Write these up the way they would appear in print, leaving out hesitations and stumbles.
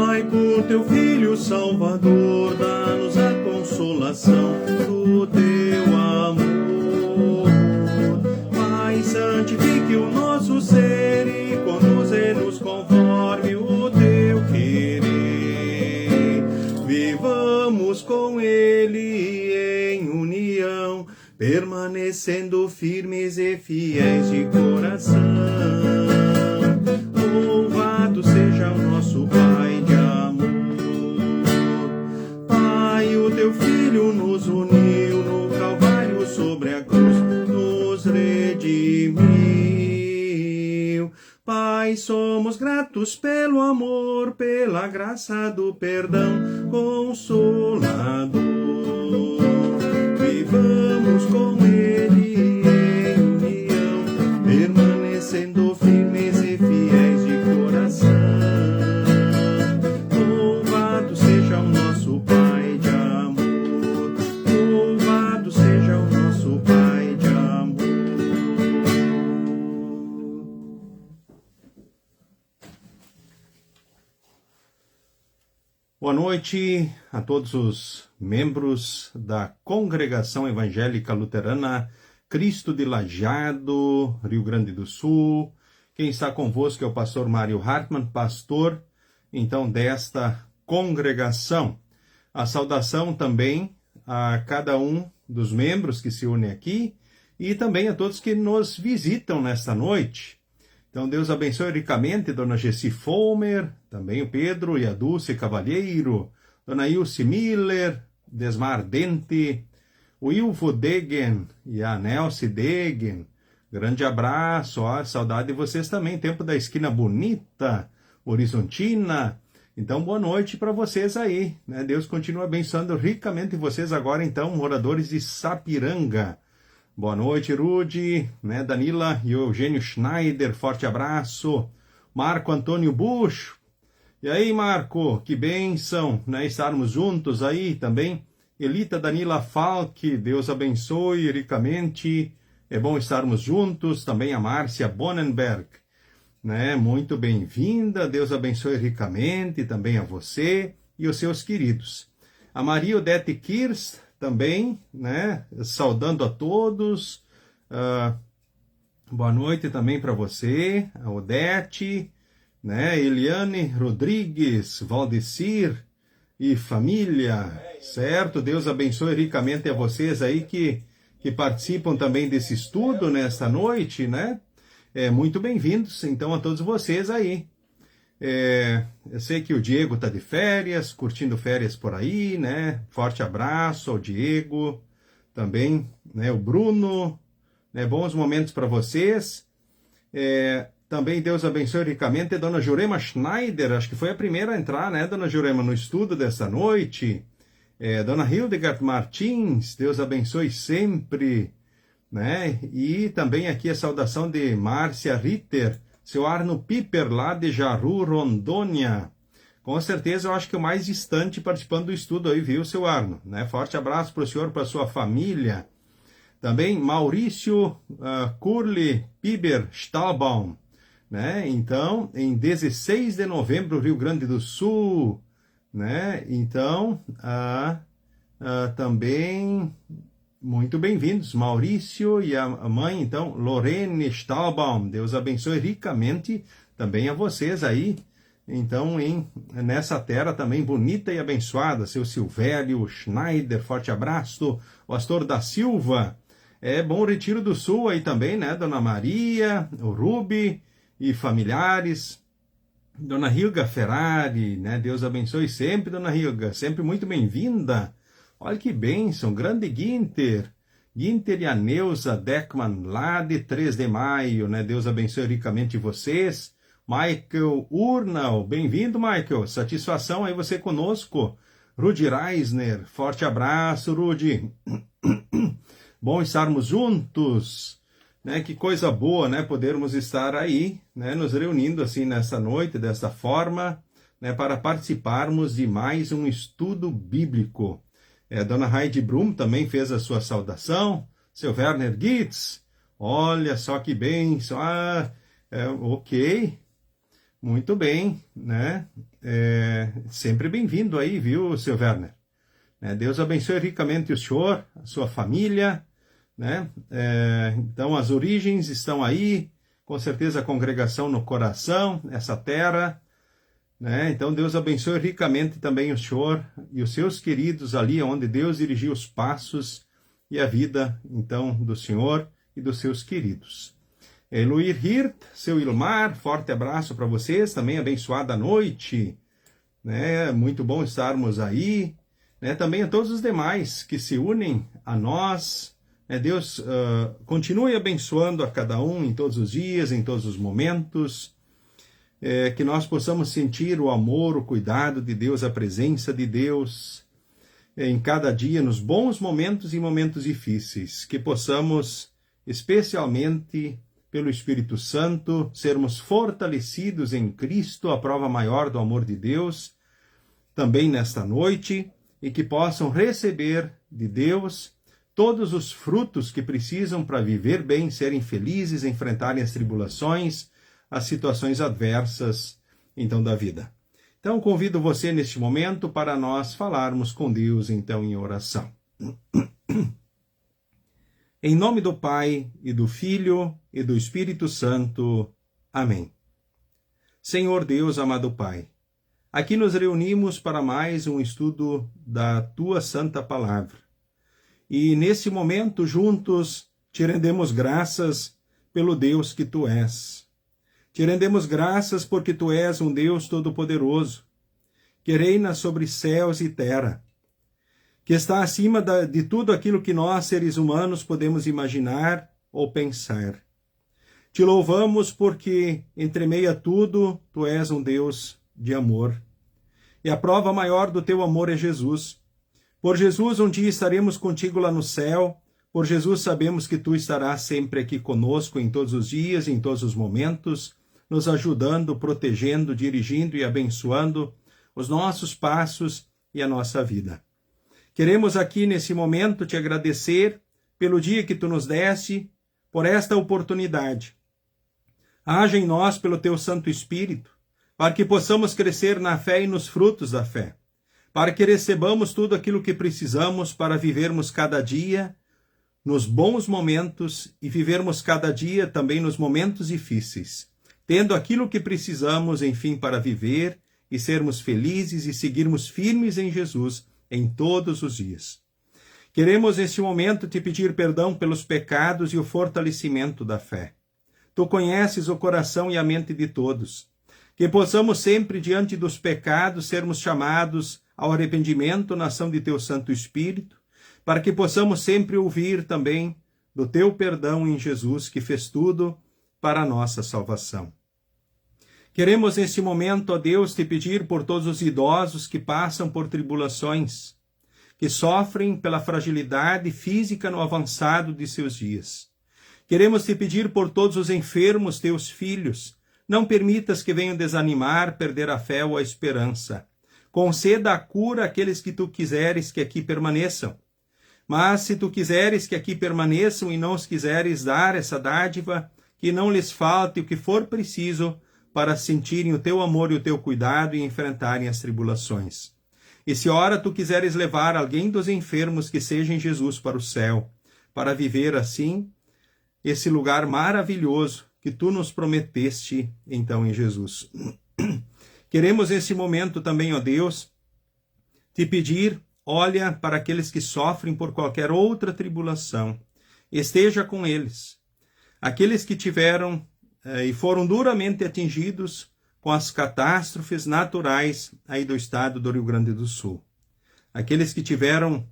Pai, por teu Filho Salvador, dá-nos a consolação do teu amor. Pai, santifique o nosso ser e conduze-nos conforme o teu querer. Vivamos com Ele em união, permanecendo firmes e fiéis de coração. Louvado seja o nosso Pai de amor. Pai, o teu Filho nos uniu no Calvário sobre a cruz, nos redimiu. Pai, somos gratos pelo amor, pela graça do perdão consolador. Vivamos com Ele em união, permanecendo firmes e fiéis de coração. Louvado seja o nosso Pai de amor. Louvado seja o nosso Pai de amor. Boa noite a todos os membros da Congregação Evangélica Luterana Cristo de Lajeado, Rio Grande do Sul. Quem está convosco é o pastor Mário Hartmann, pastor, então, desta congregação. A saudação também a cada um dos membros que se unem aqui e também a todos que nos visitam nesta noite. Então, Deus abençoe ricamente Dona Gessi Fomer, também o Pedro e a Dulce Cavalheiro, Dona Ilse Miller, Desmar Dente, o Ilvo Degen e a Nelce Degen. Grande abraço, ó, saudade de vocês também. Tempo da Esquina Bonita, Horizontina. Então, boa noite para vocês aí, né? Deus continua abençoando ricamente vocês agora, então, moradores de Sapiranga. Boa noite, Rudy, né? Danila e Eugênio Schneider, forte abraço. Marco Antônio Bush. E aí, Marco, que bênção, né? Estarmos juntos aí também. Elita Danila Falck, Deus abençoe ricamente. É bom estarmos juntos. Também a Márcia Bonenberg, né? Muito bem-vinda. Deus abençoe ricamente também a você e os seus queridos. A Maria Odete Kirst também, né? Saudando a todos. Boa noite também para você, a Odete, né? Eliane Rodrigues, Valdecir e família, certo? Deus abençoe ricamente a vocês aí que participam também desse estudo nesta noite, né? Muito bem-vindos, então, a todos vocês aí. Eu sei que o Diego está de férias, curtindo férias por aí, né? Forte abraço ao Diego, também, né? O Bruno, né? Bons momentos para vocês. Também Deus abençoe ricamente a Dona Jurema Schneider, acho que foi a primeira a entrar, né, Dona Jurema, no estudo dessa noite. Dona Hildegard Martins, Deus abençoe sempre, né? E também aqui a saudação de Márcia Ritter, seu Arno Piper, lá de Jaru, Rondônia. Com certeza, eu acho que o mais distante participando do estudo aí, viu, seu Arno? Né? Forte abraço para o senhor, para a sua família. Também Maurício Curli Piber Stahlbaum, né? Então, em 16 de novembro, Rio Grande do Sul, né? Então, também... Muito bem-vindos, Maurício e a mãe, então, Lorene Stahlbaum. Deus abençoe ricamente também a vocês aí. Então, nessa terra também bonita e abençoada, seu Silvério Schneider, forte abraço. O Astor da Silva, Bom Retiro do Sul aí também, né? Dona Maria, o Rubi e familiares. Dona Hilga Ferrari, né? Deus abençoe sempre, Dona Hilga, sempre muito bem-vinda. Olha que bênção, grande Ginter e a Neuza Deckman, lá de 3 de maio, né? Deus abençoe ricamente vocês. Michael Urnal, bem-vindo, Michael, satisfação aí você conosco. Rudy Reisner, forte abraço, Rudy. Bom estarmos juntos, né? Que coisa boa, né? Podermos estar aí, né? Nos reunindo assim nessa noite, dessa forma, né? Para participarmos de mais um estudo bíblico. Dona Heidi Brum também fez a sua saudação. Seu Werner Gitz, olha só que bênção. Ok. Muito bem, né? Sempre bem-vindo aí, viu, seu Werner? Deus abençoe ricamente o senhor, a sua família, né? Então, as origens estão aí, com certeza a congregação no coração, essa terra, né? Então, Deus abençoe ricamente também o senhor e os seus queridos ali, onde Deus dirigiu os passos e a vida, então, do senhor e dos seus queridos. Eloir Hirt, seu Ilmar, forte abraço para vocês, também abençoada noite, né? Muito bom estarmos aí, né? Também a todos os demais que se unem a nós, né? Deus continue abençoando a cada um em todos os dias, em todos os momentos, que nós possamos sentir o amor, o cuidado de Deus, a presença de Deus em cada dia, nos bons momentos e momentos difíceis, que possamos especialmente pelo Espírito Santo, sermos fortalecidos em Cristo, a prova maior do amor de Deus, também nesta noite, e que possam receber de Deus todos os frutos que precisam para viver bem, serem felizes, enfrentarem as tribulações, as situações adversas, então, da vida. Então, convido você neste momento para nós falarmos com Deus, então, em oração. Em nome do Pai, e do Filho, e do Espírito Santo. Amém. Senhor Deus, amado Pai, aqui nos reunimos para mais um estudo da Tua Santa Palavra. E nesse momento, juntos, te rendemos graças pelo Deus que Tu és. Te rendemos graças porque Tu és um Deus todo-poderoso, que reina sobre céus e terra, que está acima de tudo aquilo que nós, seres humanos, podemos imaginar ou pensar. Te louvamos porque, entre meio a tudo, Tu és um Deus de amor. E a prova maior do Teu amor é Jesus. Por Jesus, um dia estaremos contigo lá no céu. Por Jesus, sabemos que Tu estarás sempre aqui conosco em todos os dias, em todos os momentos, nos ajudando, protegendo, dirigindo e abençoando os nossos passos e a nossa vida. Queremos aqui nesse momento te agradecer pelo dia que Tu nos deste, por esta oportunidade. Haja em nós pelo Teu Santo Espírito, para que possamos crescer na fé e nos frutos da fé, para que recebamos tudo aquilo que precisamos para vivermos cada dia nos bons momentos e vivermos cada dia também nos momentos difíceis, tendo aquilo que precisamos, enfim, para viver e sermos felizes e seguirmos firmes em Jesus, em todos os dias. Queremos, neste momento, te pedir perdão pelos pecados e o fortalecimento da fé. Tu conheces o coração e a mente de todos. Que possamos sempre, diante dos pecados, sermos chamados ao arrependimento na ação de Teu Santo Espírito, para que possamos sempre ouvir também do Teu perdão em Jesus, que fez tudo para a nossa salvação. Queremos neste momento, ó Deus, te pedir por todos os idosos que passam por tribulações, que sofrem pela fragilidade física no avançado de seus dias. Queremos te pedir por todos os enfermos, teus filhos. Não permitas que venham desanimar, perder a fé ou a esperança. Conceda a cura àqueles que tu quiseres que aqui permaneçam. Mas se tu quiseres que aqui permaneçam e não os quiseres dar essa dádiva, que não lhes falte o que for preciso para sentirem o teu amor e o teu cuidado e enfrentarem as tribulações. E se ora tu quiseres levar alguém dos enfermos, que seja em Jesus para o céu, para viver assim esse lugar maravilhoso que tu nos prometeste, então, em Jesus. Queremos nesse momento também, ó Deus, te pedir, olha para aqueles que sofrem por qualquer outra tribulação, esteja com eles. Aqueles que tiveram e foram duramente atingidos com as catástrofes naturais aí do estado do Rio Grande do Sul. Aqueles que tiveram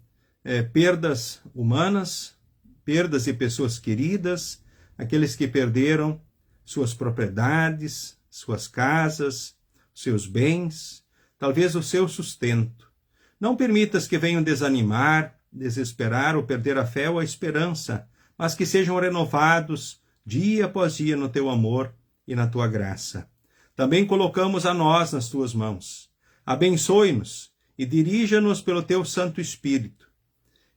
perdas humanas, perdas de pessoas queridas, aqueles que perderam suas propriedades, suas casas, seus bens, talvez o seu sustento. Não permitas que venham desanimar, desesperar ou perder a fé ou a esperança, mas que sejam renovados dia após dia no teu amor e na tua graça. Também colocamos a nós nas tuas mãos. Abençoe-nos e dirija-nos pelo teu Santo Espírito.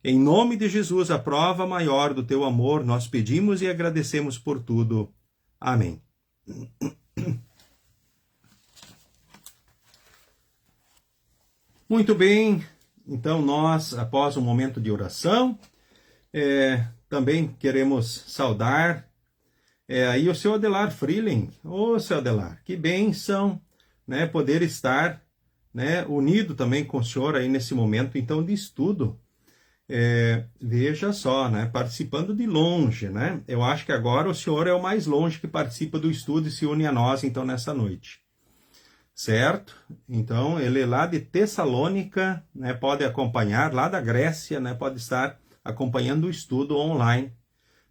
Em nome de Jesus, a prova maior do teu amor, nós pedimos e agradecemos por tudo. Amém. Muito bem, então nós, após um momento de oração, também queremos saudar aí o seu Adelar Freeling. Ô, seu Adelar, que bênção, né, poder estar, né, unido também com o senhor aí nesse momento, então, de estudo. Veja só, né, participando de longe, né? Eu acho que agora o senhor é o mais longe que participa do estudo e se une a nós, então, nessa noite. Certo? Então, ele é lá de Tessalônica, né, pode acompanhar, lá da Grécia, né, pode estar acompanhando o estudo online,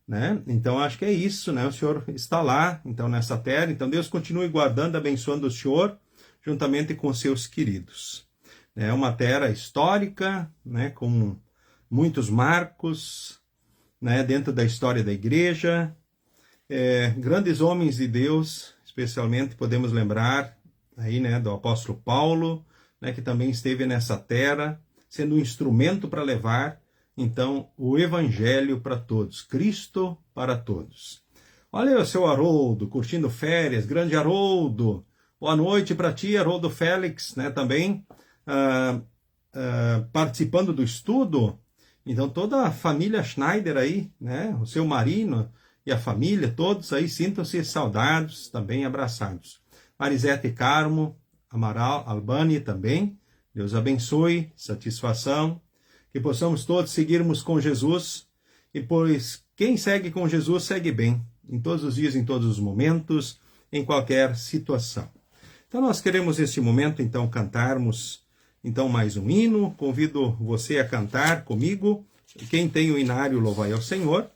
né? Então, acho que é isso, né? O senhor está lá, então, nessa terra. Então, Deus continue guardando, abençoando o senhor, juntamente com seus queridos. É uma terra histórica, né, com muitos marcos, né, dentro da história da igreja. Grandes homens de Deus, especialmente podemos lembrar aí, né, do apóstolo Paulo, né, que também esteve nessa terra, sendo um instrumento para levar, então, o evangelho para todos, Cristo para todos. Olha o seu Haroldo, curtindo férias, grande Haroldo, boa noite para ti, Haroldo Félix, né, também participando do estudo. Então, toda a família Schneider aí, né, o seu marido e a família, todos aí, sintam-se saudados, também abraçados. Marisete Carmo, Amaral, Albani também, Deus abençoe, satisfação, que possamos todos seguirmos com Jesus, e pois quem segue com Jesus segue bem, em todos os dias, em todos os momentos, em qualquer situação. Então nós queremos neste momento, então, cantarmos, então, mais um hino. Convido você a cantar comigo, quem tem o inário, louvai ao Senhor,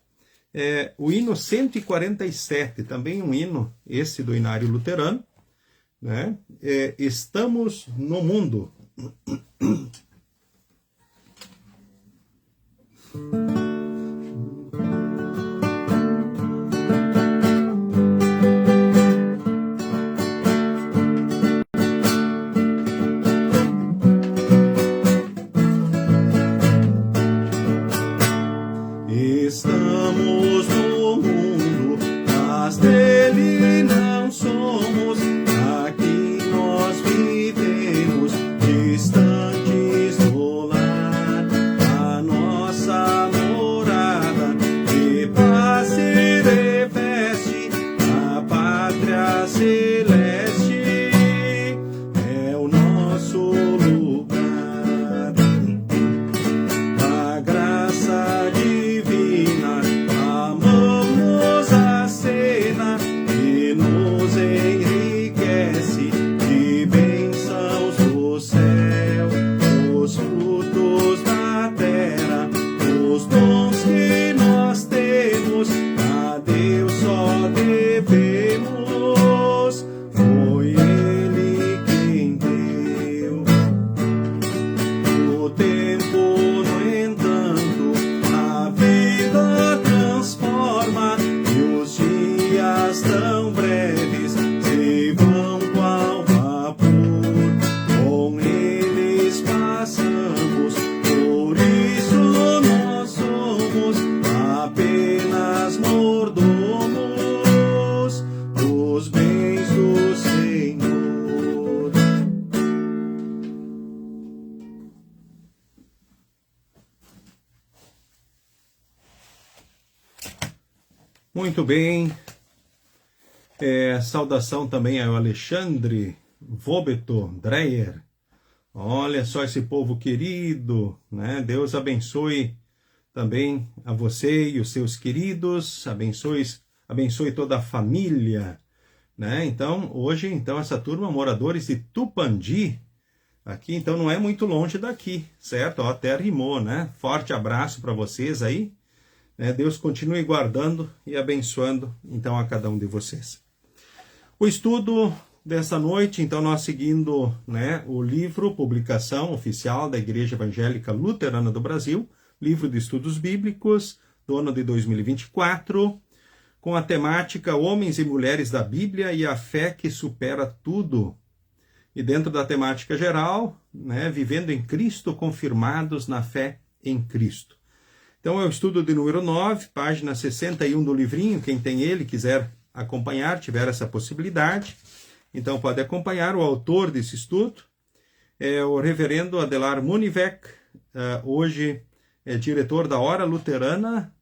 o hino 147, também um hino, esse do inário luterano, né? Estamos no mundo. Estamos no mundo, mas dele não somos. Aqui nós vivemos, distantes do lar. A nossa morada de paz se reveste, a pátria celeste é o nosso lugar. A graça divina, amamos a cena que nos enriquece de bênçãos do céu, os frutos da terra, os dons que nós temos, a Deus só devemos. Foi Ele quem deu. O tempo, no entanto, a vida transforma e os dias tão breves se vão qual vapor. Com eles passamos, por isso nós somos apenas mordomos dos bens do Senhor. Muito bem. Saudação também ao Alexandre Vobeto Dreyer. Olha só esse povo querido, né? Deus abençoe também a você e os seus queridos, abençoe toda a família, né? Então, hoje, então, essa turma, moradores de Tupandi, aqui, então, não é muito longe daqui, certo? Ó, até rimou, né? Forte abraço para vocês aí. Deus continue guardando e abençoando, então, a cada um de vocês. O estudo dessa noite, então, nós seguindo, né, o livro, publicação oficial da Igreja Evangélica Luterana do Brasil, livro de estudos bíblicos, do ano de 2024, com a temática Homens e Mulheres da Bíblia e a Fé que Supera Tudo. E dentro da temática geral, né, vivendo em Cristo, confirmados na fé em Cristo. Então é o estudo de número 9, página 61 do livrinho. Quem tem ele, quiser acompanhar, tiver essa possibilidade, então pode acompanhar o autor desse estudo. é o reverendo Adelar Munivec, hoje é diretor da Hora Luterana,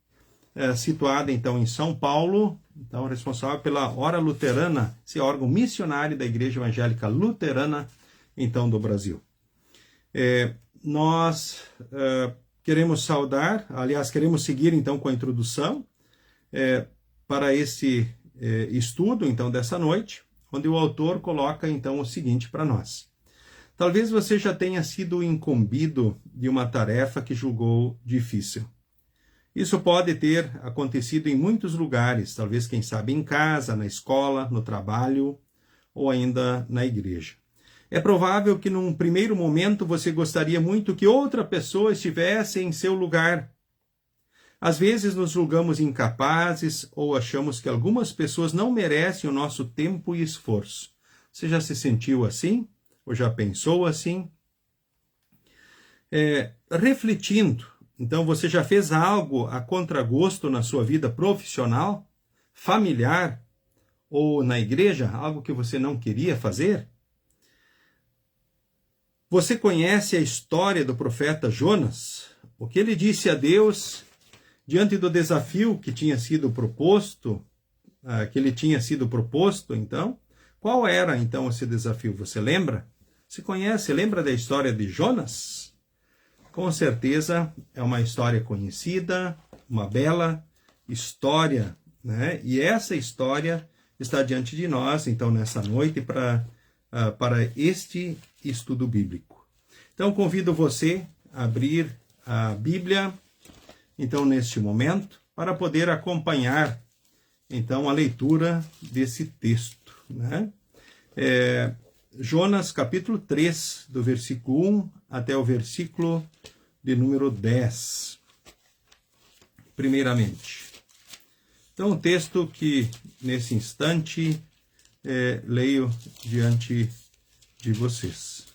situada então em São Paulo, então responsável pela Hora Luterana, esse órgão missionário da Igreja Evangélica Luterana, então, do Brasil. Nós queremos saudar, aliás, queremos seguir então com a introdução para esse estudo então dessa noite, onde o autor coloca então o seguinte para nós. Talvez você já tenha sido incumbido de uma tarefa que julgou difícil. Isso pode ter acontecido em muitos lugares, talvez, quem sabe, em casa, na escola, no trabalho ou ainda na igreja. É provável que num primeiro momento você gostaria muito que outra pessoa estivesse em seu lugar. Às vezes nos julgamos incapazes ou achamos que algumas pessoas não merecem o nosso tempo e esforço. Você já se sentiu assim? Ou já pensou assim? Refletindo, então você já fez algo a contragosto na sua vida profissional, familiar ou na igreja? Algo que você não queria fazer? Você conhece a história do profeta Jonas? O que ele disse a Deus diante do desafio que tinha sido proposto, então? Qual era, então, esse desafio? Você lembra? Você conhece, lembra da história de Jonas? Com certeza é uma história conhecida, uma bela história, né? E essa história está diante de nós, então, nessa noite, para este estudo bíblico. Então, convido você a abrir a Bíblia, então, neste momento, para poder acompanhar, então, a leitura desse texto, né? Jonas, capítulo 3, do versículo 1 até o versículo de número 10, primeiramente. Então, o texto que, nesse instante, leio diante de vocês.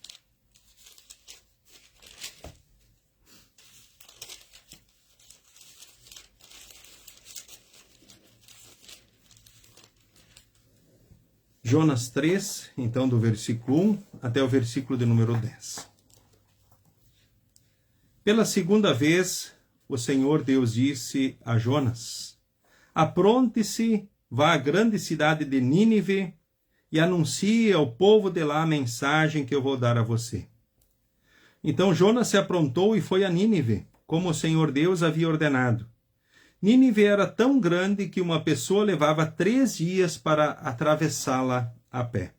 Jonas 3, então do versículo 1 até o versículo de número 10. Pela segunda vez, o Senhor Deus disse a Jonas: apronte-se, vá à grande cidade de Nínive e anuncie ao povo de lá a mensagem que eu vou dar a você. Então Jonas se aprontou e foi a Nínive, como o Senhor Deus havia ordenado. Nínive era tão grande que uma pessoa levava 3 dias para atravessá-la a pé.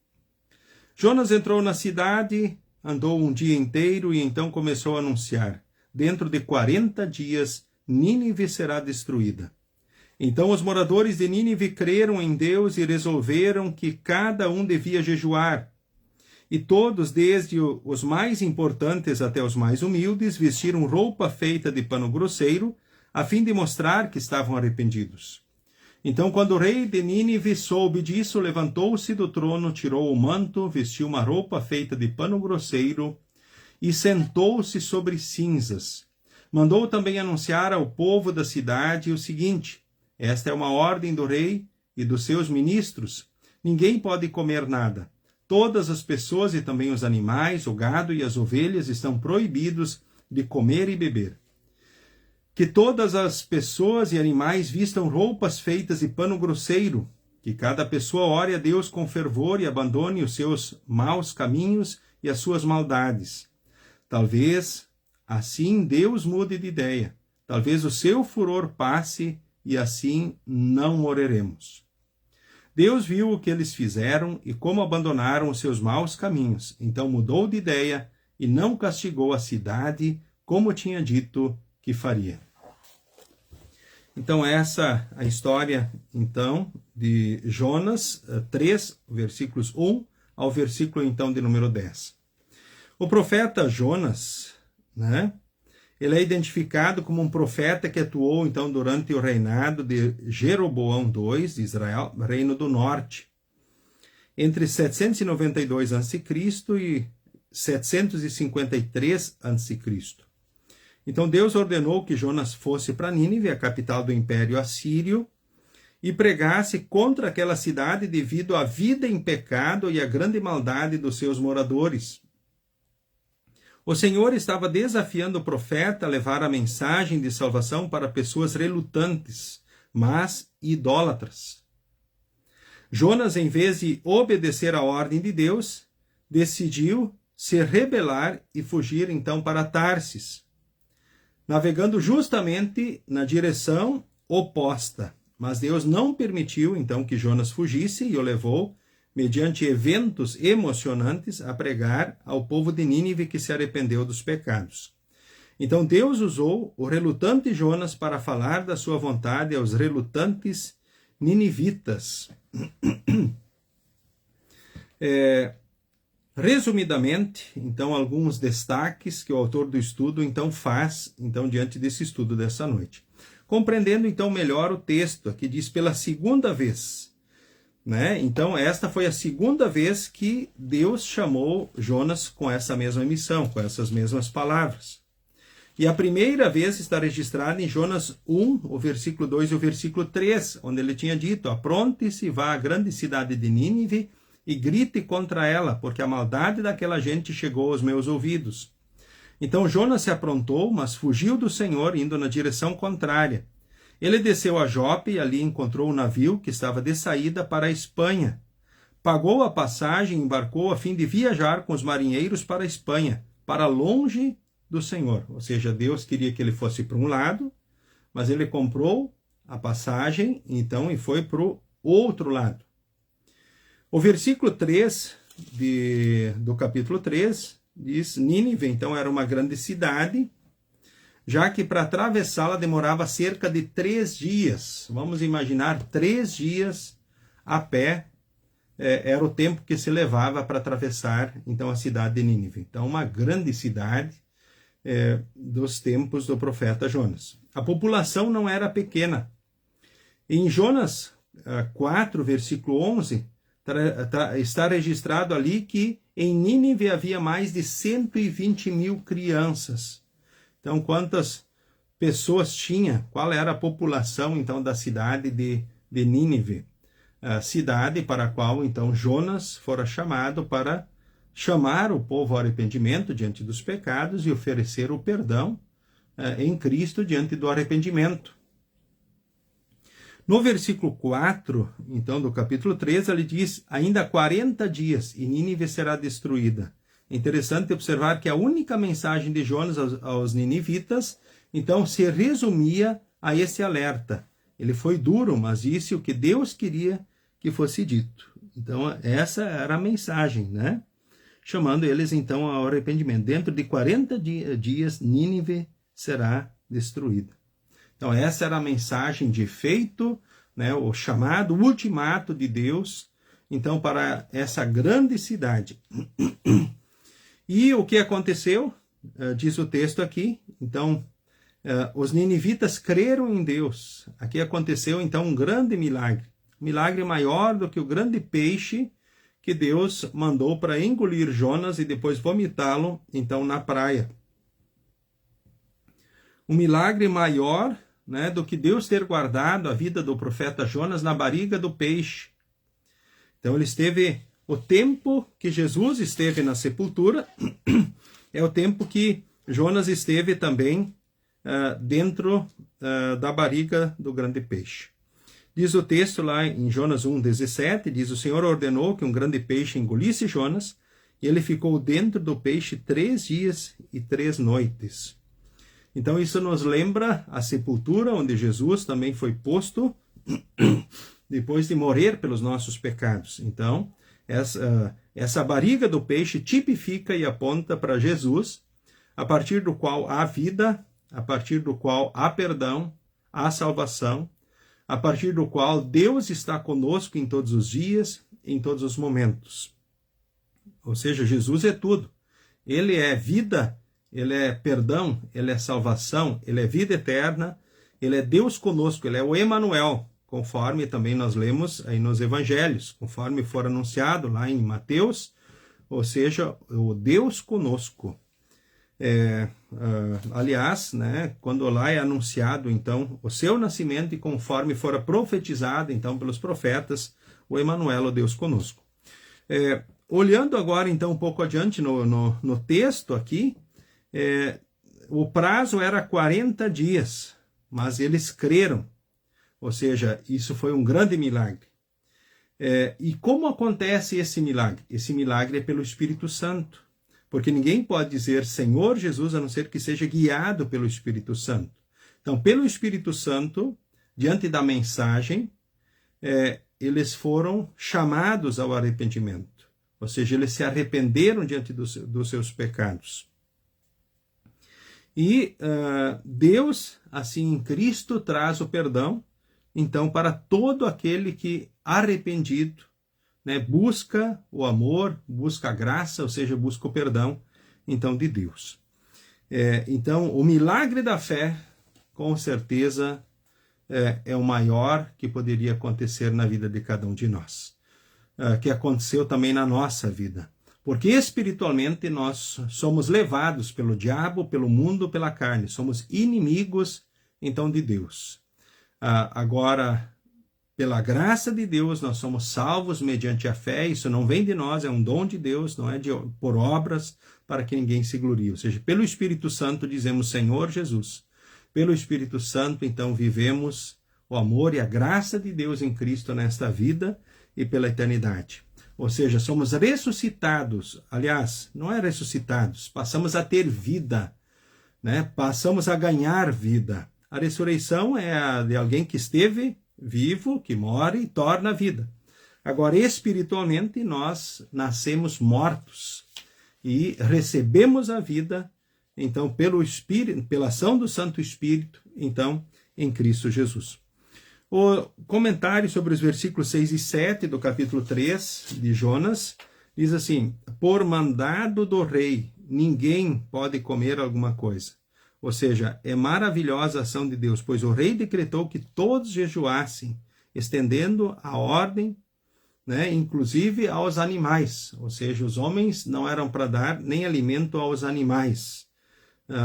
Jonas entrou na cidade, andou um dia inteiro e então começou a anunciar: dentro de 40 dias, Nínive será destruída. Então os moradores de Nínive creram em Deus e resolveram que cada um devia jejuar. E todos, desde os mais importantes até os mais humildes, vestiram roupa feita de pano grosseiro, a fim de mostrar que estavam arrependidos. Então, quando o rei de Nínive soube disso, levantou-se do trono, tirou o manto, vestiu uma roupa feita de pano grosseiro e sentou-se sobre cinzas. Mandou também anunciar ao povo da cidade o seguinte: esta é uma ordem do rei e dos seus ministros. Ninguém pode comer nada. Todas as pessoas e também os animais, o gado e as ovelhas estão proibidos de comer e beber. Que todas as pessoas e animais vistam roupas feitas de pano grosseiro, que cada pessoa ore a Deus com fervor e abandone os seus maus caminhos e as suas maldades. Talvez, assim, Deus mude de ideia. Talvez o seu furor passe e assim não morreremos. Deus viu o que eles fizeram e como abandonaram os seus maus caminhos. Então mudou de ideia e não castigou a cidade como tinha dito que faria. Então essa é a história então de Jonas 3, versículos 1 ao versículo então de número 10. O profeta Jonas, né, ele é identificado como um profeta que atuou então durante o reinado de Jeroboão II de Israel, reino do norte, entre 792 a.C. e 753 a.C. Então Deus ordenou que Jonas fosse para Nínive, a capital do Império Assírio, e pregasse contra aquela cidade devido à vida em pecado e à grande maldade dos seus moradores. O Senhor estava desafiando o profeta a levar a mensagem de salvação para pessoas relutantes, mas idólatras. Jonas, em vez de obedecer à ordem de Deus, decidiu se rebelar e fugir então para Tarsis, navegando justamente na direção oposta. Mas Deus não permitiu então que Jonas fugisse e o levou, mediante eventos emocionantes, a pregar ao povo de Nínive que se arrependeu dos pecados. Então Deus usou o relutante Jonas para falar da sua vontade aos relutantes ninivitas. Resumidamente, então, alguns destaques que o autor do estudo então faz então diante desse estudo dessa noite. Compreendendo então melhor o texto, aqui diz pela segunda vez, né? Então, esta foi a segunda vez que Deus chamou Jonas com essa mesma missão, com essas mesmas palavras. E a primeira vez está registrada em Jonas 1, o versículo 2 e o versículo 3, onde ele tinha dito: apronte-se, vá à grande cidade de Nínive e grite contra ela, porque a maldade daquela gente chegou aos meus ouvidos. Então Jonas se aprontou, mas fugiu do Senhor, indo na direção contrária. Ele desceu a Jope e ali encontrou um navio que estava de saída para a Espanha. Pagou a passagem e embarcou a fim de viajar com os marinheiros para a Espanha, para longe do Senhor. Ou seja, Deus queria que ele fosse para um lado, mas ele comprou a passagem então e foi para o outro lado. O versículo 3 do capítulo 3 diz: Nínive, então, era uma grande cidade, já que para atravessá-la demorava cerca de 3 dias. Vamos imaginar 3 dias a pé, era o tempo que se levava para atravessar então a cidade de Nínive. Então, uma grande cidade dos tempos do profeta Jonas. A população não era pequena. Em Jonas 4, versículo 11, está registrado ali que em Nínive havia mais de 120 mil crianças. Então, quantas pessoas tinha? Qual era a população, então, da cidade de Nínive? A cidade para a qual, então, Jonas fora chamado para chamar o povo ao arrependimento diante dos pecados e oferecer o perdão em Cristo diante do arrependimento. No versículo 4, então, do capítulo 13, ele diz: ainda 40 dias e Nínive será destruída. É interessante observar que a única mensagem de Jonas aos ninivitas, então, se resumia a esse alerta. Ele foi duro, mas disse o que Deus queria que fosse dito. Então, essa era a mensagem, né? Chamando eles, então, ao arrependimento. Dentro de 40 dias, Nínive será destruída. Então, essa era a mensagem de efeito, né, o chamado, o ultimato de Deus, então, para essa grande cidade. E o que aconteceu? Diz o texto aqui. Então, os ninivitas creram em Deus. Aqui aconteceu, então, um grande milagre. Um milagre maior do que o grande peixe que Deus mandou para engolir Jonas e depois vomitá-lo, então, na praia. Um milagre maior, né, do que Deus ter guardado a vida do profeta Jonas na barriga do peixe. Então ele esteve, o tempo que Jesus esteve na sepultura, é o tempo que Jonas esteve também dentro da barriga do grande peixe. Diz o texto lá em Jonas 1,17, diz: o Senhor ordenou que um grande peixe engolisse Jonas, e ele ficou dentro do peixe 3 dias e 3 noites. Então isso nos lembra a sepultura onde Jesus também foi posto depois de morrer pelos nossos pecados. Então essa barriga do peixe tipifica e aponta para Jesus, a partir do qual há vida, a partir do qual há perdão, há salvação, a partir do qual Deus está conosco em todos os dias, em todos os momentos. Ou seja, Jesus é tudo. Ele é vida, ele é perdão, ele é salvação, ele é vida eterna, ele é Deus conosco, ele é o Emanuel, conforme também nós lemos aí nos evangelhos, conforme for anunciado lá em Mateus, ou seja, o Deus conosco. Aliás, né, quando lá é anunciado então o seu nascimento e conforme fora profetizado então pelos profetas, o Emanuel, o Deus conosco. Olhando agora então um pouco adiante no texto aqui, O prazo era 40 dias, mas eles creram. Ou seja, isso foi um grande milagre. E como acontece esse milagre? Esse milagre é pelo Espírito Santo. Porque ninguém pode dizer Senhor Jesus a não ser que seja guiado pelo Espírito Santo. Então, pelo Espírito Santo, diante da mensagem, eles foram chamados ao arrependimento. Ou seja, eles se arrependeram diante dos seus pecados. E Deus, assim, em Cristo, traz o perdão, então, para todo aquele que, arrependido, né, busca o amor, busca a graça, ou seja, busca o perdão, então, de Deus. Então, o milagre da fé, com certeza, é o maior que poderia acontecer na vida de cada um de nós. Que aconteceu também na nossa vida. Porque espiritualmente nós somos levados pelo diabo, pelo mundo, pela carne. Somos inimigos, então, de Deus. Agora, pela graça de Deus, nós somos salvos mediante a fé. Isso não vem de nós, é um dom de Deus, não é por obras para que ninguém se glorie. Ou seja, pelo Espírito Santo dizemos Senhor Jesus. Pelo Espírito Santo, então, vivemos o amor e a graça de Deus em Cristo nesta vida e pela eternidade. Ou seja, somos ressuscitados. Aliás, não é ressuscitados, passamos a ter vida, né? Passamos a ganhar vida. A ressurreição é a de alguém que esteve vivo, que morre e torna a vida. Agora, espiritualmente, nós nascemos mortos e recebemos a vida, então, pelo Espírito, pela ação do Santo Espírito, então, em Cristo Jesus. O comentário sobre os versículos 6 e 7 do capítulo 3 de Jonas diz assim: por mandado do rei, ninguém pode comer alguma coisa. Ou seja, é maravilhosa a ação de Deus, pois o rei decretou que todos jejuassem, estendendo a ordem, né, inclusive aos animais. Ou seja, os homens não eram para dar nem alimento aos animais.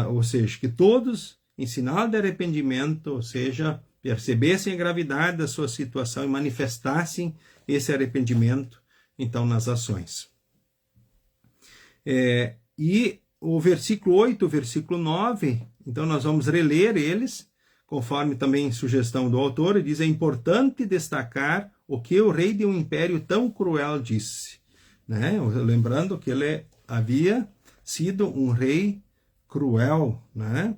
Ou seja, que todos, em sinal de arrependimento, ou seja, percebessem a gravidade da sua situação e manifestassem esse arrependimento, então, nas ações. E o versículo 8, o versículo 9, então nós vamos reler eles, conforme também sugestão do autor, e diz: é importante destacar o que o rei de um império tão cruel disse. Né? Lembrando que ele havia sido um rei cruel, né?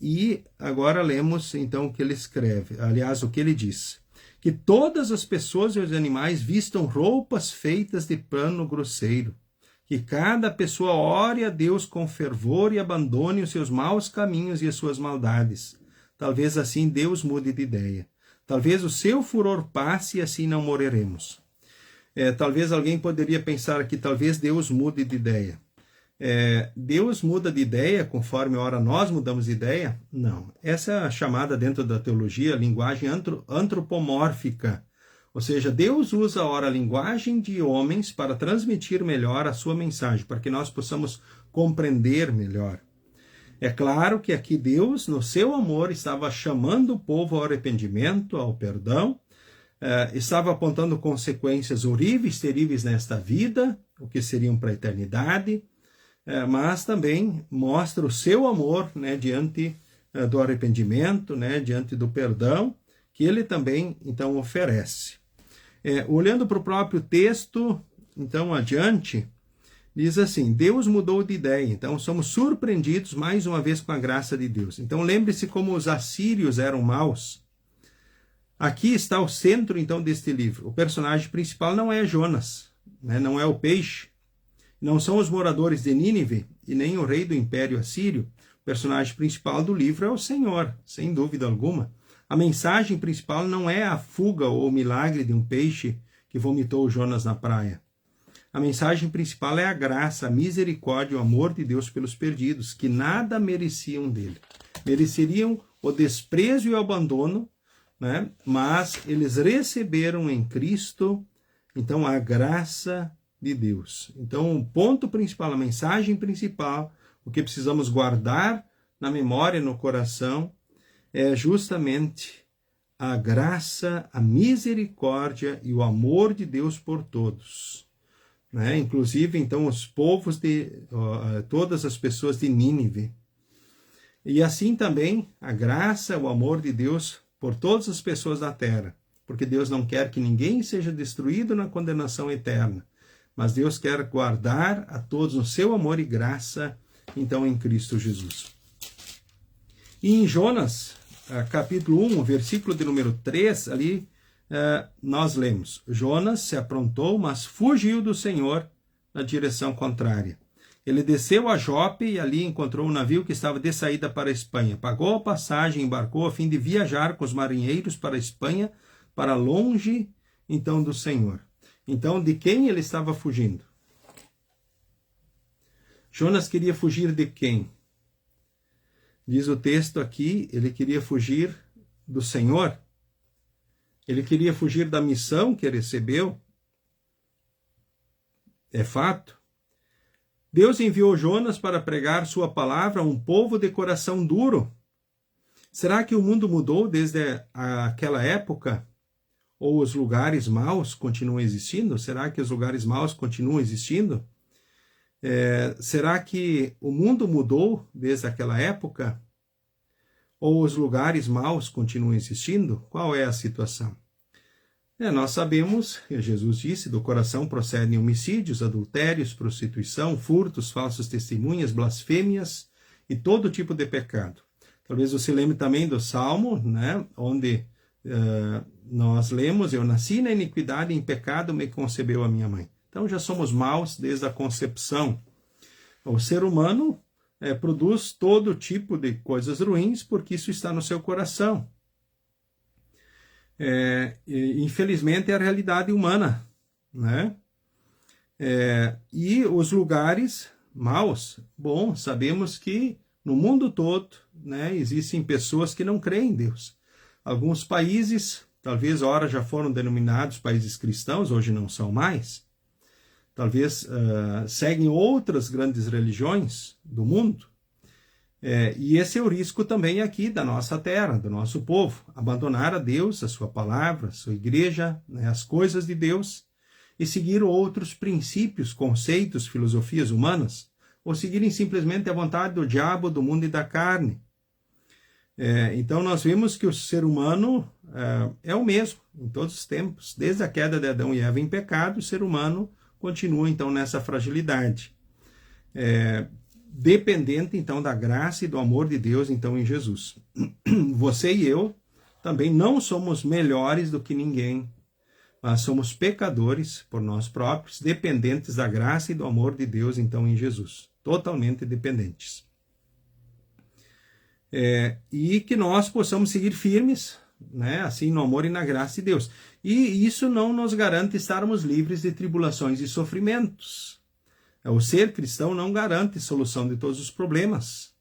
E agora lemos então o que ele escreve, aliás, o que ele diz: que todas as pessoas e os animais vistam roupas feitas de pano grosseiro, que cada pessoa ore a Deus com fervor e abandone os seus maus caminhos e as suas maldades. Talvez assim Deus mude de ideia. Talvez o seu furor passe e assim não morreremos. Talvez alguém poderia pensar aqui, talvez Deus mude de ideia. Deus muda de ideia conforme ora nós mudamos de ideia? Não. Essa é a chamada dentro da teologia linguagem antropomórfica. Ou seja, Deus usa ora a linguagem de homens para transmitir melhor a sua mensagem, para que nós possamos compreender melhor. É claro que aqui Deus, no seu amor, estava chamando o povo ao arrependimento, ao perdão, estava apontando consequências horríveis, terríveis nesta vida, o que seriam para a eternidade, mas também mostra o seu amor, né, diante do arrependimento, né, diante do perdão, que ele também, então, oferece. Olhando para o próprio texto, então, adiante, diz assim: Deus mudou de ideia. Então, somos surpreendidos mais uma vez com a graça de Deus. Então, lembre-se como os assírios eram maus. Aqui está o centro, então, deste livro. O personagem principal não é Jonas, né, não é o peixe, não são os moradores de Nínive e nem o rei do Império Assírio. O personagem principal do livro é o Senhor, sem dúvida alguma. A mensagem principal não é a fuga ou o milagre de um peixe que vomitou Jonas na praia. A mensagem principal é a graça, a misericórdia e o amor de Deus pelos perdidos, que nada mereciam dele. Mereceriam o desprezo e o abandono, né? Mas eles receberam em Cristo, então, a graça de Deus. Então, o ponto principal, a mensagem principal, o que precisamos guardar na memória e no coração, é justamente a graça, a misericórdia e o amor de Deus por todos. né? Inclusive, então, os povos todas as pessoas de Nínive. E assim também a graça, o amor de Deus por todas as pessoas da terra, porque Deus não quer que ninguém seja destruído na condenação eterna, mas Deus quer guardar a todos no seu amor e graça, então, em Cristo Jesus. E em Jonas, capítulo 1, versículo de número 3, ali nós lemos: Jonas se aprontou, mas fugiu do Senhor na direção contrária. Ele desceu a Jope e ali encontrou um navio que estava de saída para a Espanha. Pagou a passagem, embarcou a fim de viajar com os marinheiros para a Espanha, para longe, então, do Senhor. Então, de quem ele estava fugindo? Jonas queria fugir de quem? Diz o texto aqui, ele queria fugir do Senhor. Ele queria fugir da missão que recebeu. É fato. Deus enviou Jonas para pregar sua palavra a um povo de coração duro. Será que o mundo mudou desde aquela época? Ou os lugares maus continuam existindo? Será que os lugares maus continuam existindo? Será que o mundo mudou desde aquela época? Ou os lugares maus continuam existindo? Qual é a situação? Nós sabemos, Jesus disse, do coração procedem homicídios, adultérios, prostituição, furtos, falsas testemunhas, blasfêmias e todo tipo de pecado. Talvez você lembre também do Salmo, né, onde nós lemos: eu nasci na iniquidade e em pecado me concebeu a minha mãe. Então já somos maus desde a concepção. O ser humano produz todo tipo de coisas ruins porque isso está no seu coração. Infelizmente é a realidade humana, né? E os lugares maus, bom, sabemos que no mundo todo, né, existem pessoas que não creem em Deus. Alguns países, talvez ora já foram denominados países cristãos, hoje não são mais. Talvez seguem outras grandes religiões do mundo. E esse é o risco também aqui da nossa terra, do nosso povo: abandonar a Deus, a sua palavra, a sua igreja, né, as coisas de Deus, e seguir outros princípios, conceitos, filosofias humanas, ou seguirem simplesmente a vontade do diabo, do mundo e da carne. Então nós vemos que o ser humano é o mesmo em todos os tempos. Desde a queda de Adão e Eva em pecado, o ser humano continua então nessa fragilidade. Dependente, então, da graça e do amor de Deus, então, em Jesus. Você e eu também não somos melhores do que ninguém, mas somos pecadores por nós próprios, dependentes da graça e do amor de Deus, então, em Jesus. Totalmente dependentes. E que nós possamos seguir firmes, né, assim, no amor e na graça de Deus. E isso não nos garante estarmos livres de tribulações e sofrimentos. O ser cristão não garante solução de todos os problemas,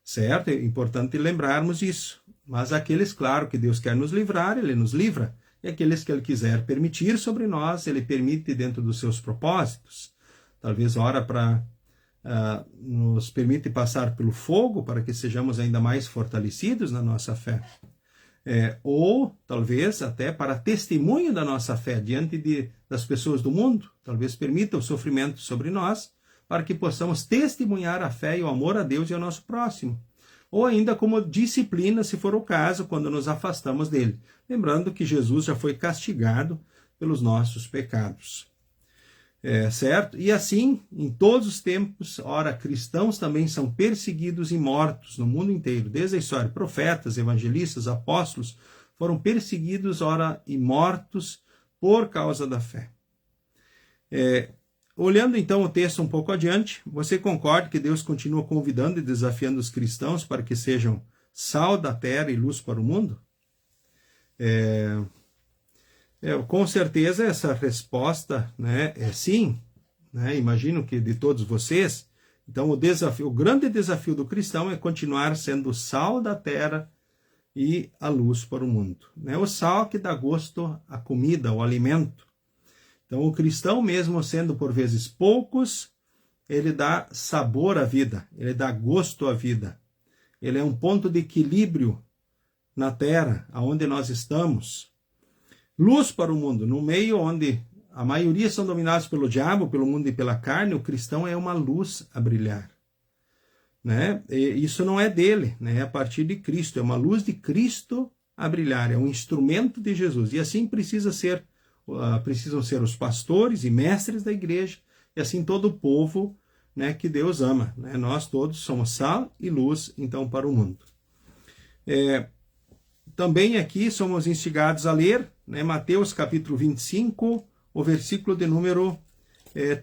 certo? É importante lembrarmos isso. Mas aqueles, claro, que Deus quer nos livrar, Ele nos livra. E aqueles que Ele quiser permitir sobre nós, Ele permite dentro dos seus propósitos. Talvez ora para nos permite passar pelo fogo para que sejamos ainda mais fortalecidos na nossa fé. Ou talvez até para testemunho da nossa fé diante das pessoas do mundo. Talvez permita o sofrimento sobre nós para que possamos testemunhar a fé e o amor a Deus e ao nosso próximo. Ou ainda como disciplina, se for o caso, quando nos afastamos dele. Lembrando que Jesus já foi castigado pelos nossos pecados. Certo? E assim, em todos os tempos, ora, cristãos também são perseguidos e mortos no mundo inteiro. Desde a história, profetas, evangelistas, apóstolos foram perseguidos, ora, e mortos por causa da fé. Olhando então o texto um pouco adiante, você concorda que Deus continua convidando e desafiando os cristãos para que sejam sal da terra e luz para o mundo? Com certeza essa resposta, né, é sim, né? Imagino que de todos vocês. Então o grande desafio do cristão é continuar sendo o sal da terra e a luz para o mundo, né? O sal que dá gosto à comida, ao alimento. Então o cristão, mesmo sendo por vezes poucos, ele dá sabor à vida, ele dá gosto à vida. Ele é um ponto de equilíbrio na terra, aonde nós estamos. Luz para o mundo, no meio onde a maioria são dominados pelo diabo, pelo mundo e pela carne, o cristão é uma luz a brilhar. Né? E isso não é dele, né? É a partir de Cristo, é uma luz de Cristo a brilhar, é um instrumento de Jesus. E assim precisam ser os pastores e mestres da igreja, e assim todo o povo, né, que Deus ama. Né? Nós todos somos sal e luz, então, para o mundo. Também aqui somos instigados a ler, né, Mateus capítulo 25, o versículo de número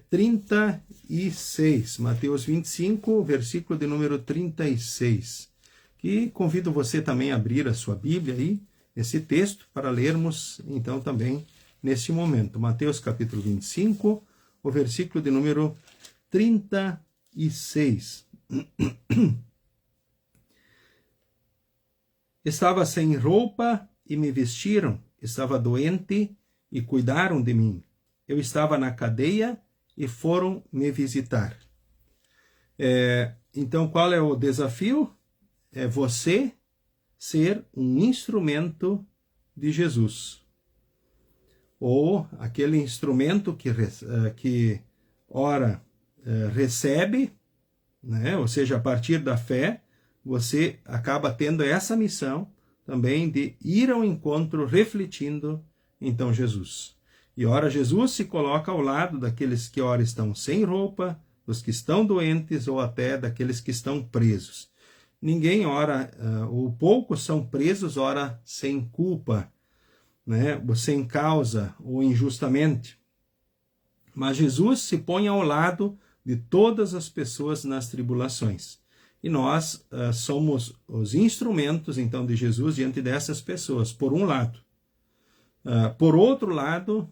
36. Mateus 25, versículo de número 36. Que convido você também a abrir a sua Bíblia aí, esse texto, para lermos então também neste momento. Mateus capítulo 25, o versículo de número 36. Estava sem roupa e me vestiram, estava doente e cuidaram de mim. Eu estava na cadeia e foram me visitar. Então, qual é o desafio? É você ser um instrumento de Jesus. Ou aquele instrumento que ora recebe, né? Ou seja, a partir da fé, você acaba tendo essa missão também de ir ao encontro refletindo, então, Jesus. E ora, Jesus se coloca ao lado daqueles que ora estão sem roupa, dos que estão doentes ou até daqueles que estão presos. Ninguém ora, ou poucos são presos, ora sem culpa, né? Sem causa ou injustamente. Mas Jesus se põe ao lado de todas as pessoas nas tribulações. E nós somos os instrumentos, então, de Jesus diante dessas pessoas, por um lado. Por outro lado,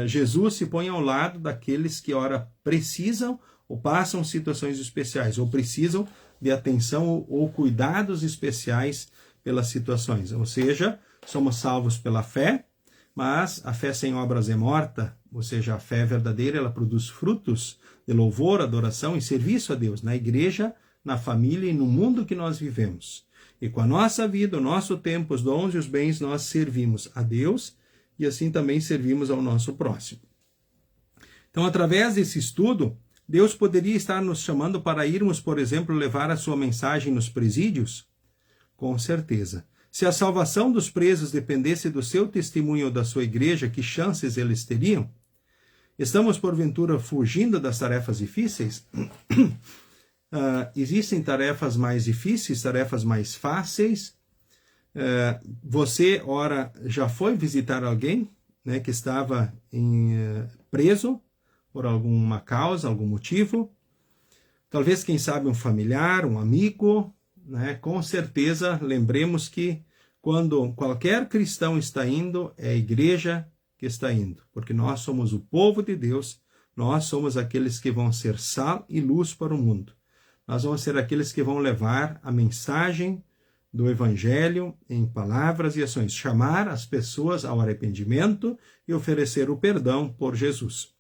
Jesus se põe ao lado daqueles que, ora, precisam ou passam situações especiais, ou precisam de atenção ou cuidados especiais pelas situações. Ou seja, somos salvos pela fé, mas a fé sem obras é morta, ou seja, a fé verdadeira, ela produz frutos de louvor, adoração e serviço a Deus, na igreja, na família e no mundo que nós vivemos. E com a nossa vida, o nosso tempo, os dons e os bens, nós servimos a Deus e assim também servimos ao nosso próximo. Então, através desse estudo, Deus poderia estar nos chamando para irmos, por exemplo, levar a sua mensagem nos presídios? Com certeza. Se a salvação dos presos dependesse do seu testemunho ou da sua igreja, que chances eles teriam? Estamos, porventura, fugindo das tarefas difíceis? Existem tarefas mais difíceis, tarefas mais fáceis. Você, ora, já foi visitar alguém, né, que estava preso por alguma causa, algum motivo? Talvez, quem sabe, um familiar, um amigo, né? Com certeza, lembremos que quando qualquer cristão está indo, é a igreja que está indo, porque nós somos o povo de Deus, nós somos aqueles que vão ser sal e luz para o mundo. Nós vamos ser aqueles que vão levar a mensagem do Evangelho em palavras e ações, chamar as pessoas ao arrependimento e oferecer o perdão por Jesus.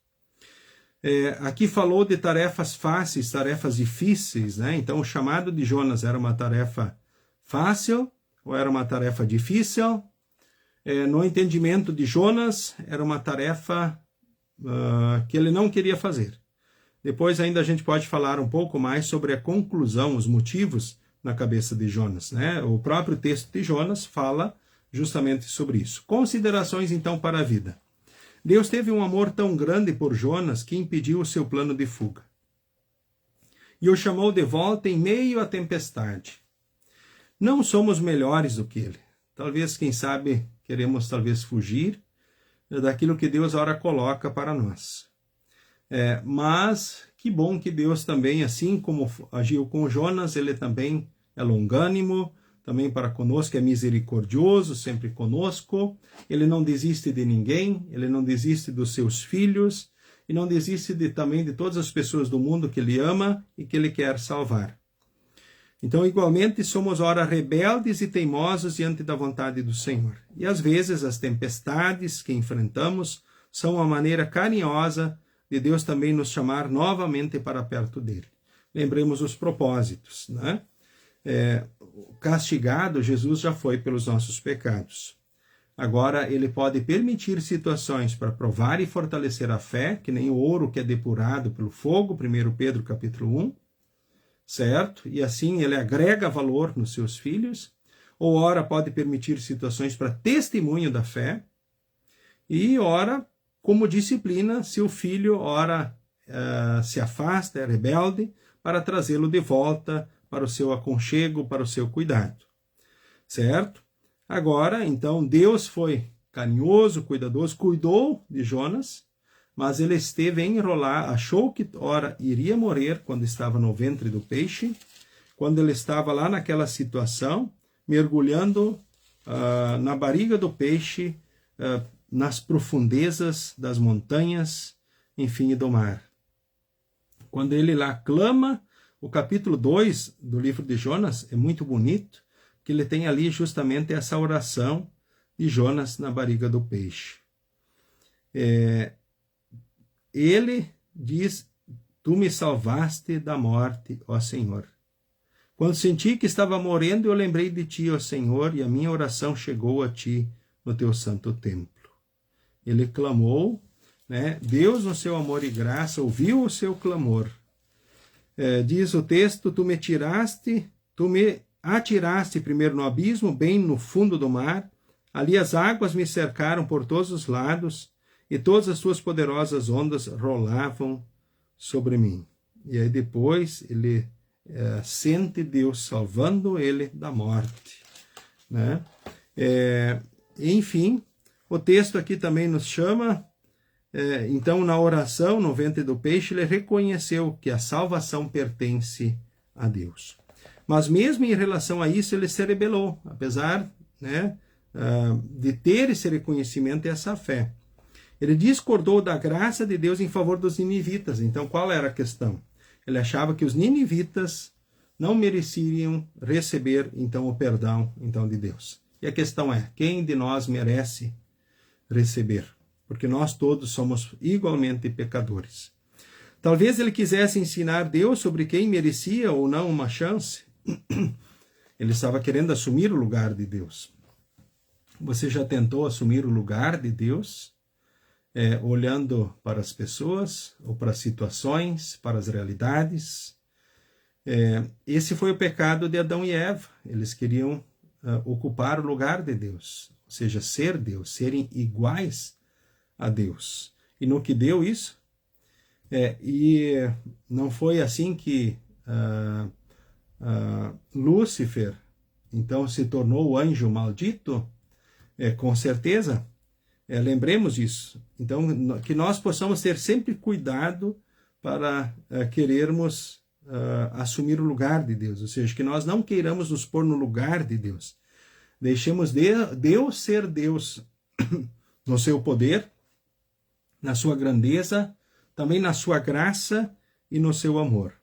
Aqui falou de tarefas fáceis, tarefas difíceis, né? Então o chamado de Jonas era uma tarefa fácil ou era uma tarefa difícil? No entendimento de Jonas, era uma tarefa que ele não queria fazer. Depois ainda a gente pode falar um pouco mais sobre a conclusão, os motivos na cabeça de Jonas, né? O próprio texto de Jonas fala justamente sobre isso. Considerações então para a vida. Deus teve um amor tão grande por Jonas que impediu o seu plano de fuga. E o chamou de volta em meio à tempestade. Não somos melhores do que ele. Talvez, quem sabe, queremos talvez fugir daquilo que Deus ora coloca para nós. Mas que bom que Deus também, assim como agiu com Jonas, ele também é longânimo, também para conosco é misericordioso, sempre conosco. Ele não desiste de ninguém, ele não desiste dos seus filhos e não desiste também de todas as pessoas do mundo que ele ama e que ele quer salvar. Então, igualmente, somos ora rebeldes e teimosos diante da vontade do Senhor. E às vezes as tempestades que enfrentamos são uma maneira carinhosa de Deus também nos chamar novamente para perto dele. Lembremos os propósitos, né? Castigado, Jesus já foi pelos nossos pecados. Agora, ele pode permitir situações para provar e fortalecer a fé, que nem o ouro que é depurado pelo fogo, 1 Pedro capítulo 1, certo? E assim ele agrega valor nos seus filhos. Ou ora pode permitir situações para testemunho da fé. E ora, como disciplina, se o filho ora se afasta, é rebelde, para trazê-lo de volta para o seu aconchego, para o seu cuidado, certo? Agora, então, Deus foi carinhoso, cuidadoso, cuidou de Jonas, mas ele esteve enrolar, achou que ora iria morrer quando estava no ventre do peixe, quando ele estava lá naquela situação, mergulhando na barriga do peixe, nas profundezas das montanhas, enfim, do mar. Quando ele lá clama, o capítulo 2 do livro de Jonas é muito bonito, que ele tem ali justamente essa oração de Jonas na barriga do peixe. Ele diz, tu me salvaste da morte, ó Senhor. Quando senti que estava morrendo, eu lembrei de ti, ó Senhor, e a minha oração chegou a ti no teu santo templo. Ele clamou, né? Deus, no seu amor e graça, ouviu o seu clamor. Diz o texto, tu me atiraste primeiro no abismo, bem no fundo do mar. Ali as águas me cercaram por todos os lados, e todas as suas poderosas ondas rolavam sobre mim. E aí depois ele sente Deus salvando ele da morte, né? Enfim, o texto aqui também nos chama, então na oração, no ventre do peixe, ele reconheceu que a salvação pertence a Deus. Mas mesmo em relação a isso, ele se rebelou, apesar, né, de ter esse reconhecimento e essa fé. Ele discordou da graça de Deus em favor dos ninivitas. Então, qual era a questão? Ele achava que os ninivitas não mereciam receber, então, o perdão então, de Deus. E a questão é, quem de nós merece receber? Porque nós todos somos igualmente pecadores. Talvez ele quisesse ensinar Deus sobre quem merecia ou não uma chance. Ele estava querendo assumir o lugar de Deus. Você já tentou assumir o lugar de Deus? Olhando para as pessoas, ou para as situações, para as realidades. Esse foi o pecado de Adão e Eva. Eles queriam ocupar o lugar de Deus, ou seja, ser Deus, serem iguais a Deus. E no que deu isso? E não foi assim que Lúcifer, então, se tornou o anjo maldito? Com certeza. Lembremos disso. Então, que nós possamos ter sempre cuidado para querermos assumir o lugar de Deus. Ou seja, que nós não queiramos nos pôr no lugar de Deus. Deixemos Deus ser Deus no seu poder, na sua grandeza, também na sua graça e no seu amor.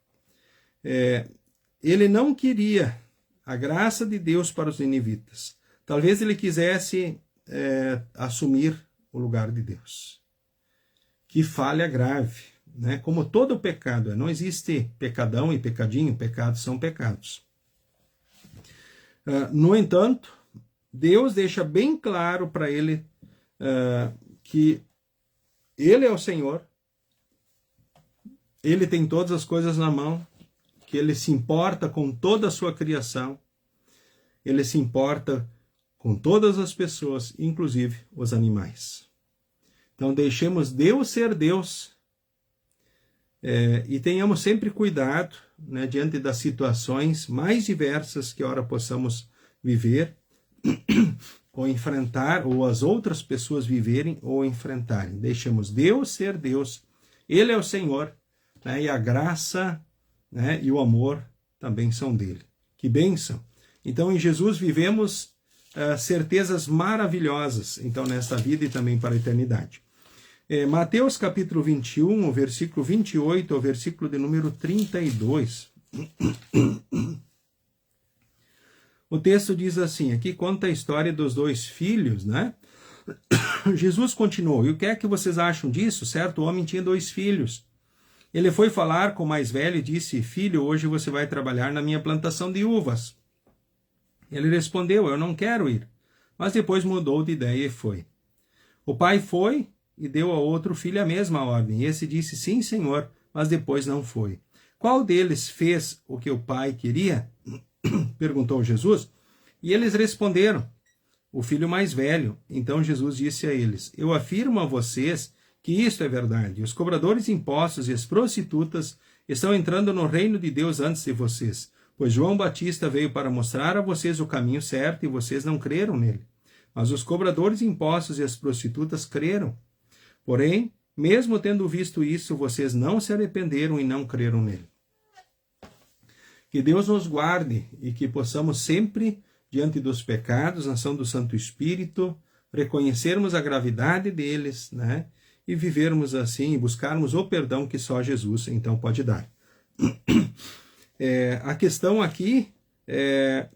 Ele não queria a graça de Deus para os ninivitas. Talvez ele quisesse assumir o lugar de Deus. Que falha grave, né? Como todo pecado, não existe pecadão e pecadinho, pecados são pecados. No entanto, Deus deixa bem claro para ele que ele é o Senhor, ele tem todas as coisas na mão, que ele se importa com toda a sua criação, ele se importa com todas as pessoas, inclusive os animais. Então, deixemos Deus ser Deus e tenhamos sempre cuidado, né, diante das situações mais diversas que ora possamos viver ou enfrentar, ou as outras pessoas viverem ou enfrentarem. Deixemos Deus ser Deus. Ele é o Senhor, né, e a graça, né, e o amor também são dele. Que bênção! Então, em Jesus vivemos certezas maravilhosas, então, nesta vida e também para a eternidade. Mateus capítulo 21, o versículo 28 ao versículo de número 32. O texto diz assim, aqui conta a história dos dois filhos, né? Jesus continuou, e o que é que vocês acham disso? Certo, o homem tinha 2 filhos. Ele foi falar com o mais velho e disse, filho, hoje você vai trabalhar na minha plantação de uvas. Ele respondeu, eu não quero ir. mas depois mudou de ideia e foi. O pai foi e deu ao outro filho a mesma ordem. E esse disse, sim, senhor, mas depois não foi. Qual deles fez o que o pai queria? Perguntou Jesus. E eles responderam, o filho mais velho. Então Jesus disse a eles, eu afirmo a vocês que isto é verdade. Os cobradores de impostos e as prostitutas estão entrando no reino de Deus antes de vocês, pois João Batista veio para mostrar a vocês o caminho certo e vocês não creram nele. Mas os cobradores de impostos e as prostitutas creram. Porém, mesmo tendo visto isso, vocês não se arrependeram e não creram nele. Que Deus nos guarde e que possamos sempre, diante dos pecados, na ação do Santo Espírito, reconhecermos a gravidade deles, né? E vivermos assim, e buscarmos o perdão que só Jesus então pode dar. A questão aqui é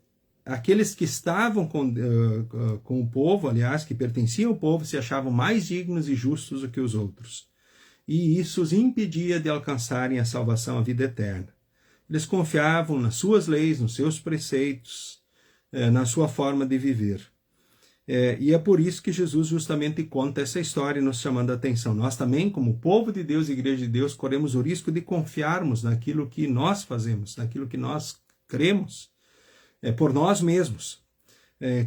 aqueles que estavam com o povo, aliás, que pertenciam ao povo, se achavam mais dignos e justos do que os outros. E isso os impedia de alcançarem a salvação, a vida eterna. Eles confiavam nas suas leis, nos seus preceitos, na sua forma de viver. E é por isso que Jesus justamente conta essa história, nos chamando a atenção. Nós também, como povo de Deus, Igreja de Deus, corremos o risco de confiarmos naquilo que nós fazemos, naquilo que nós cremos, por nós mesmos.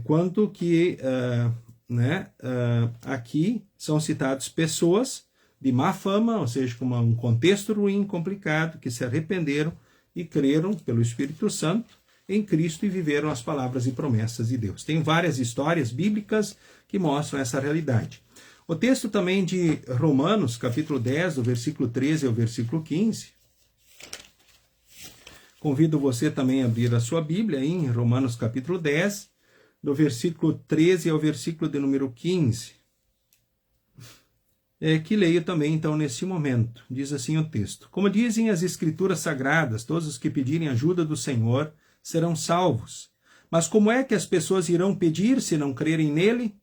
Quanto que aqui são citadas pessoas de má fama, ou seja, com um contexto ruim, complicado, que se arrependeram e creram pelo Espírito Santo em Cristo e viveram as palavras e promessas de Deus. Tem várias histórias bíblicas que mostram essa realidade. O texto também de Romanos, capítulo 10, do versículo 13 ao versículo 15. Convido você também a abrir a sua Bíblia em Romanos, capítulo 10, do versículo 13 ao versículo de número 15. Que leio também, então, nesse momento. Diz assim o texto. Como dizem as Escrituras Sagradas, todos os que pedirem ajuda do Senhor serão salvos. Mas como é que as pessoas irão pedir se não crerem nele?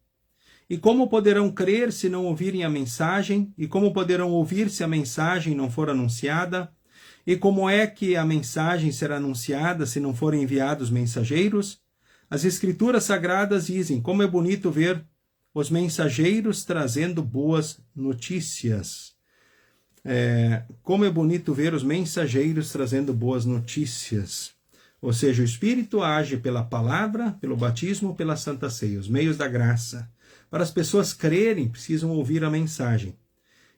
E como poderão crer se não ouvirem a mensagem? E como poderão ouvir se a mensagem não for anunciada? E como é que a mensagem será anunciada se não forem enviados mensageiros? As Escrituras Sagradas dizem, como é bonito ver os mensageiros trazendo boas notícias. Como é bonito ver os mensageiros trazendo boas notícias. Ou seja, o Espírito age pela palavra, pelo batismo, pela Santa Ceia, os meios da graça. Para as pessoas crerem, precisam ouvir a mensagem.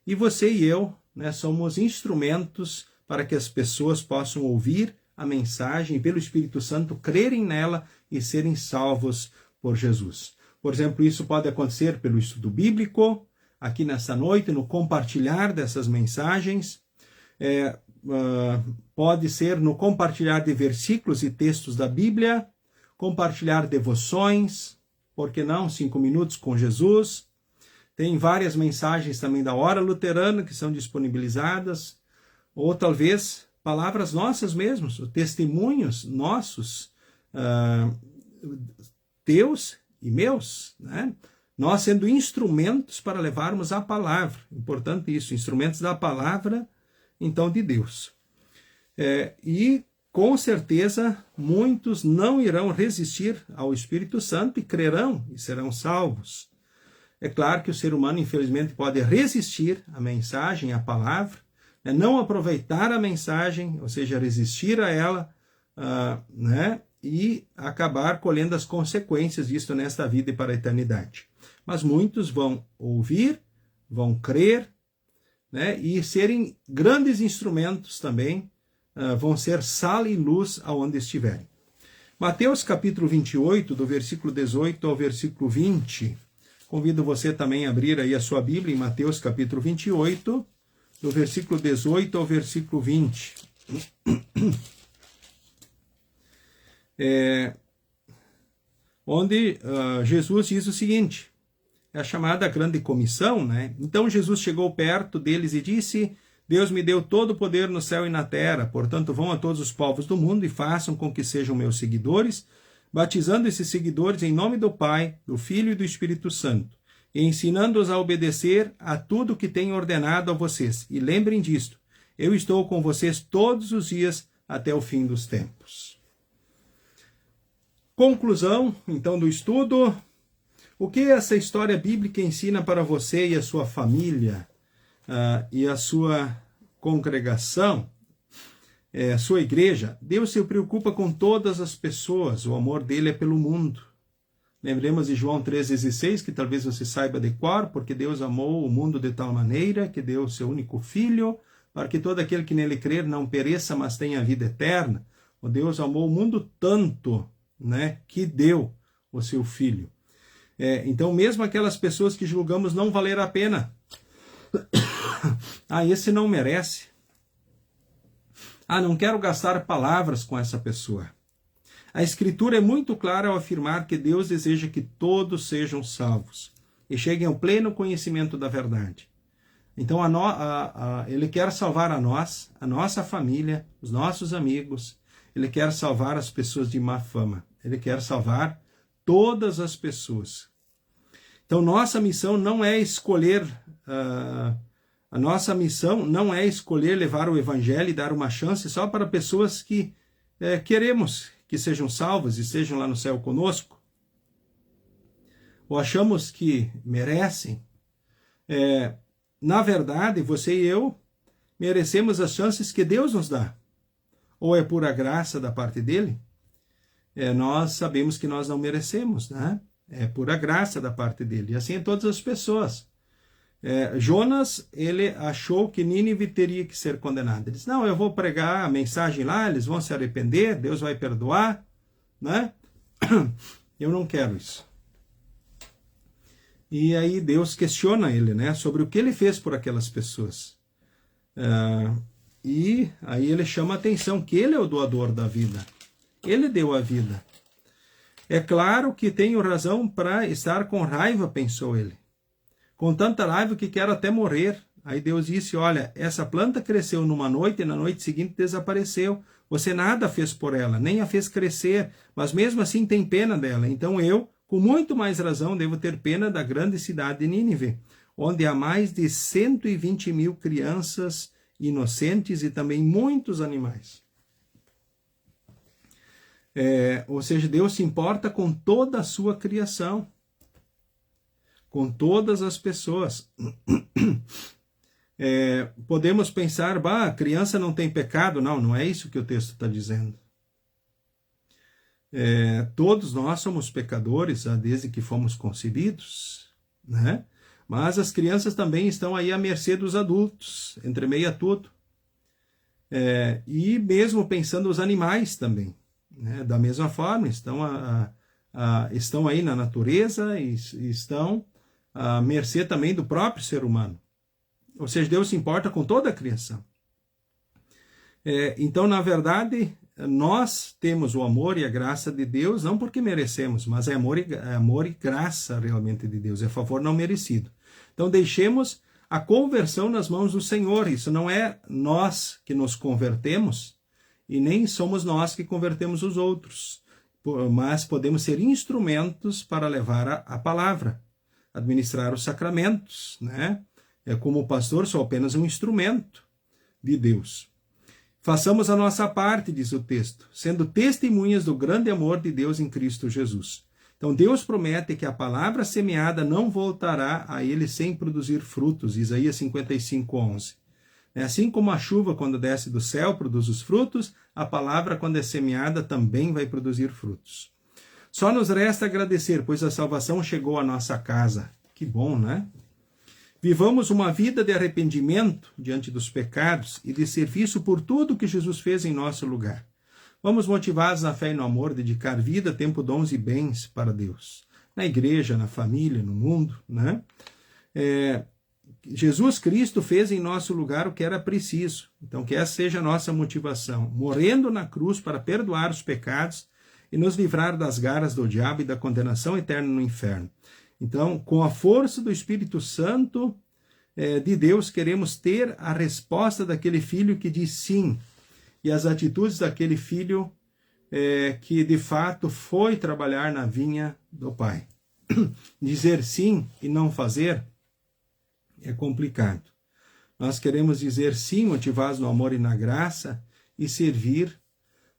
E você e eu, somos instrumentos para que as pessoas possam ouvir a mensagem e, pelo Espírito Santo, crerem nela e serem salvos por Jesus. Por exemplo, isso pode acontecer pelo estudo bíblico, aqui nessa noite, no compartilhar dessas mensagens. Pode ser no compartilhar de versículos e textos da Bíblia, compartilhar devoções, por que não, 5 minutos com Jesus. Tem várias mensagens também da Hora Luterana que são disponibilizadas, ou talvez palavras nossas mesmos, testemunhos nossos, teus e meus, nós sendo instrumentos para levarmos a palavra. Importante isso, instrumentos da palavra, então, de Deus. E, com certeza, muitos não irão resistir ao Espírito Santo e crerão e serão salvos. É claro que o ser humano, infelizmente, pode resistir à mensagem, à palavra, não aproveitar a mensagem, ou seja, resistir a ela, e acabar colhendo as consequências disso nesta vida e para a eternidade. Mas muitos vão ouvir, vão crer, e serem grandes instrumentos também, vão ser sal e luz aonde estiverem. Mateus capítulo 28, do versículo 18 ao versículo 20. Convido você também a abrir aí a sua Bíblia em Mateus capítulo 28, do versículo 18 ao versículo 20. Onde Jesus diz o seguinte, é a chamada grande comissão, Então Jesus chegou perto deles e disse, Deus me deu todo o poder no céu e na terra, portanto vão a todos os povos do mundo e façam com que sejam meus seguidores, batizando esses seguidores em nome do Pai, do Filho e do Espírito Santo, e ensinando-os a obedecer a tudo o que tenho ordenado a vocês. E lembrem disto, eu estou com vocês todos os dias até o fim dos tempos. Conclusão, então, do estudo. O que essa história bíblica ensina para você e a sua família e a sua congregação, sua igreja? Deus se preocupa com todas as pessoas, o amor dele é pelo mundo. Lembremos de João 3,16, que talvez você saiba de cor, porque Deus amou o mundo de tal maneira que deu o seu único Filho, para que todo aquele que nele crer não pereça, mas tenha vida eterna. O Deus amou o mundo tanto, né, que deu o seu Filho. Então, mesmo aquelas pessoas que julgamos não valer a pena, esse não merece. Não quero gastar palavras com essa pessoa. A Escritura é muito clara ao afirmar que Deus deseja que todos sejam salvos e cheguem ao pleno conhecimento da verdade. Então, Ele quer salvar a nós, a nossa família, os nossos amigos. Ele quer salvar as pessoas de má fama. Ele quer salvar todas as pessoas. Então, nossa missão não é escolher... A nossa missão não é escolher levar o Evangelho e dar uma chance só para pessoas que queremos que sejam salvas e estejam lá no céu conosco, ou achamos que merecem. Na verdade, você e eu merecemos as chances que Deus nos dá. Ou é pura graça da parte dele? Nós sabemos que nós não merecemos, né? É pura graça da parte dele. E assim é todas as pessoas. Jonas, ele achou que Nínive teria que ser condenada. Ele disse, não, eu vou pregar a mensagem lá, eles vão se arrepender, Deus vai perdoar, né? Eu não quero isso. E aí Deus questiona ele, né, sobre o que ele fez por aquelas pessoas. E aí ele chama a atenção que ele é o doador da vida. Ele deu a vida. É claro que tenho razão para estar com raiva, pensou ele. Com tanta raiva que quero até morrer. Aí Deus disse, olha, essa planta cresceu numa noite e na noite seguinte desapareceu. Você nada fez por ela, nem a fez crescer, mas mesmo assim tem pena dela. Então eu, com muito mais razão, devo ter pena da grande cidade de Nínive, onde há mais de 120 mil crianças inocentes e também muitos animais. Ou seja, Deus se importa com toda a sua criação. Com todas as pessoas. Podemos pensar, a criança não tem pecado. Não, não é isso que o texto está dizendo. Todos nós somos pecadores, desde que fomos concebidos, né? Mas as crianças também estão aí à mercê dos adultos, entre meio a tudo. E mesmo pensando os animais também, né? Da mesma forma, estão aí na natureza e estão à mercê também do próprio ser humano. Ou seja, Deus se importa com toda a criação. Então, na verdade, nós temos o amor e a graça de Deus, não porque merecemos, mas é amor e graça realmente de Deus, é favor não merecido. Então, deixemos a conversão nas mãos do Senhor. Isso não é nós que nos convertemos, e nem somos nós que convertemos os outros, mas podemos ser instrumentos para levar a palavra, administrar os sacramentos, né? Como pastor, sou apenas um instrumento de Deus. Façamos a nossa parte, diz o texto, sendo testemunhas do grande amor de Deus em Cristo Jesus. Então, Deus promete que a palavra semeada não voltará a ele sem produzir frutos, Isaías 55:11. Assim como a chuva, quando desce do céu, produz os frutos, a palavra, quando é semeada, também vai produzir frutos. Só nos resta agradecer, pois a salvação chegou à nossa casa. Que bom, né? Vivamos uma vida de arrependimento diante dos pecados e de serviço por tudo que Jesus fez em nosso lugar. Vamos, motivados na fé e no amor, dedicar vida, tempo, dons e bens para Deus. Na igreja, na família, no mundo, né? Jesus Cristo fez em nosso lugar o que era preciso. Então, que essa seja a nossa motivação. Morrendo na cruz para perdoar os pecados e nos livrar das garras do diabo e da condenação eterna no inferno. Então, com a força do Espírito Santo de Deus, queremos ter a resposta daquele filho que diz sim, e as atitudes daquele filho que de fato foi trabalhar na vinha do Pai. Dizer sim e não fazer é complicado. Nós queremos dizer sim, motivados no amor e na graça, e servir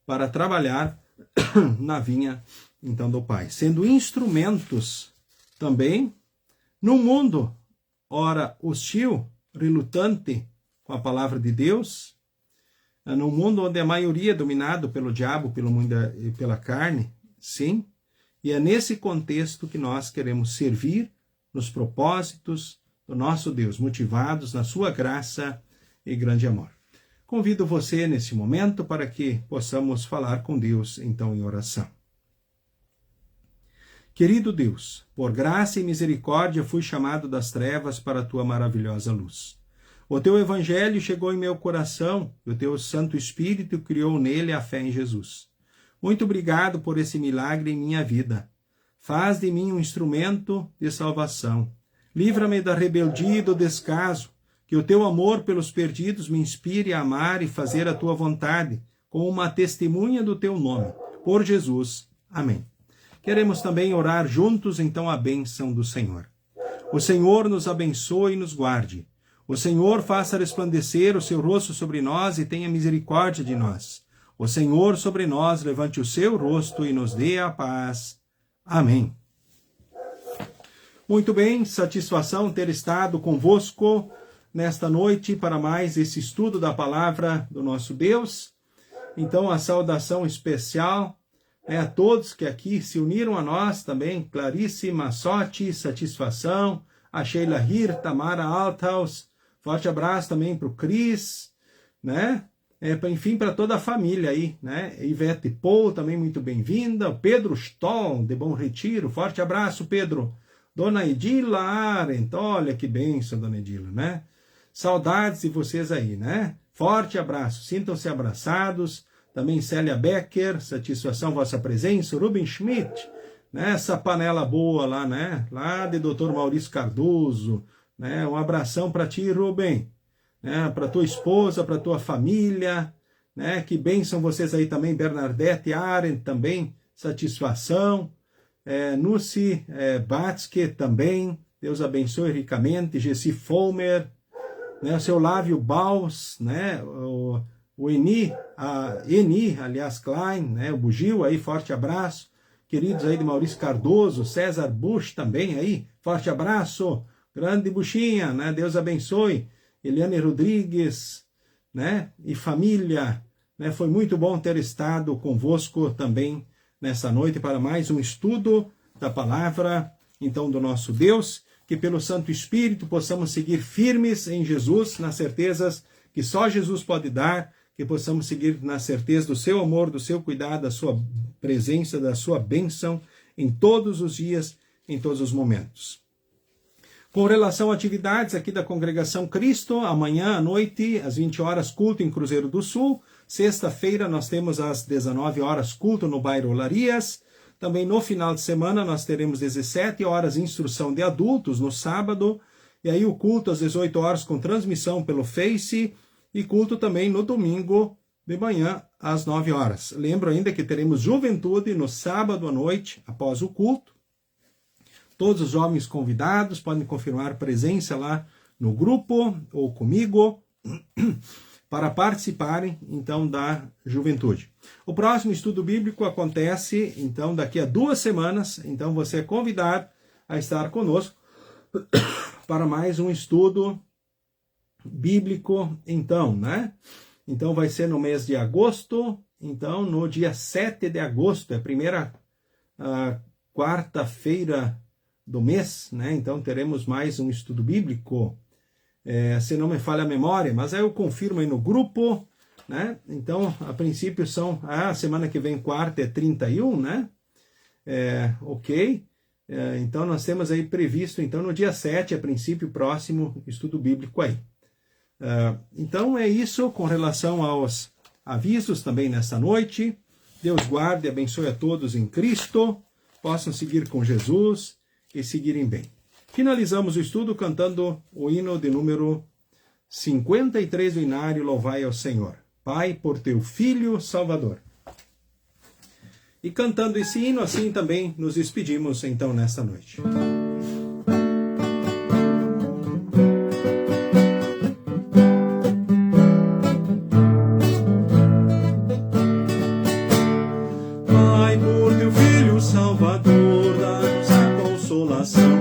para trabalhar na vinha, então, do Pai, sendo instrumentos também num mundo, ora hostil, relutante com a palavra de Deus, num mundo onde a maioria é dominado pelo diabo, pelo mundo e pela carne, sim, e é nesse contexto que nós queremos servir nos propósitos do nosso Deus, motivados na sua graça e grande amor. Convido você nesse momento para que possamos falar com Deus, então, em oração. Querido Deus, por graça e misericórdia fui chamado das trevas para a tua maravilhosa luz. O teu evangelho chegou em meu coração e o teu Santo Espírito criou nele a fé em Jesus. Muito obrigado por esse milagre em minha vida. Faz de mim um instrumento de salvação. Livra-me da rebeldia e do descaso. Que o teu amor pelos perdidos me inspire a amar e fazer a tua vontade, como uma testemunha do teu nome. Por Jesus. Amém. Queremos também orar juntos, então, a bênção do Senhor. O Senhor nos abençoe e nos guarde. O Senhor faça resplandecer o seu rosto sobre nós e tenha misericórdia de nós. O Senhor sobre nós levante o seu rosto e nos dê a paz. Amém. Muito bem, satisfação ter estado convosco nesta noite para mais esse estudo da palavra do nosso Deus. Então, a saudação especial a todos que aqui se uniram a nós também, Clarice Massotti, satisfação, a Sheila Hir, Tamara Althaus, forte abraço também para o Cris, né? Enfim, para toda a família aí, né? Ivete Paul, também muito bem-vinda, Pedro Stoll, de Bom Retiro, forte abraço, Pedro. Dona Edila Arendt, olha que bênção, Dona Edila, né? Saudades de vocês aí, né? Forte abraço, sintam-se abraçados. Também Célia Becker, satisfação vossa presença. Ruben Schmidt, né? Essa panela boa lá, né? Lá de Dr. Maurício Cardoso, né? Um abração para ti, Ruben, né? Para tua esposa, para tua família, né? Que bênção vocês aí também, Bernadette Arendt também, satisfação. Nuci Batske também, Deus abençoe ricamente. Gessi Fulmer, né? O seu Lávio Baus, né? O Eni, aliás, Klein, né? O Bugio aí, forte abraço. Queridos aí de Maurício Cardoso, César Bush também aí, forte abraço. Grande Buchinha, né? Deus abençoe. Eliane Rodrigues, né? E família, né? Foi muito bom ter estado convosco também nessa noite para mais um estudo da palavra, então, do nosso Deus, que pelo Santo Espírito possamos seguir firmes em Jesus, nas certezas que só Jesus pode dar, que possamos seguir na certeza do seu amor, do seu cuidado, da sua presença, da sua bênção em todos os dias, em todos os momentos. Com relação a atividades aqui da Congregação Cristo, amanhã à noite, às 20 horas, culto em Cruzeiro do Sul. Sexta-feira nós temos às 19 horas culto no bairro Olarias. Também no final de semana nós teremos 17 horas instrução de adultos no sábado. E aí o culto às 18 horas com transmissão pelo Face. E culto também no domingo de manhã às 9 horas. Lembro ainda que teremos juventude no sábado à noite, após o culto. Todos os jovens convidados podem confirmar presença lá no grupo ou comigo para participarem, então, da juventude. O próximo estudo bíblico acontece, então, daqui a 2 semanas. Então, você é convidado a estar conosco para mais um estudo bíblico, então, né? Então, vai ser no mês de agosto. Então, no dia 7 de agosto, é a primeira quarta-feira do mês, né? Então teremos mais um estudo bíblico, se não me falha a memória, mas aí eu confirmo aí no grupo, né? Então, a princípio são, a semana que vem, quarta, é 31, né? Ok. Então nós temos aí previsto, então no dia 7, a princípio, próximo estudo bíblico aí. Então é isso com relação aos avisos também nessa noite. Deus guarde e abençoe a todos em Cristo, possam seguir com Jesus e seguirem bem. Finalizamos o estudo cantando o hino de número 53 do Inário, Louvai ao Senhor. Pai, por teu Filho Salvador. E cantando esse hino, assim também nos despedimos então nesta noite. Pai, por teu Filho Salvador, dá-nos a consolação.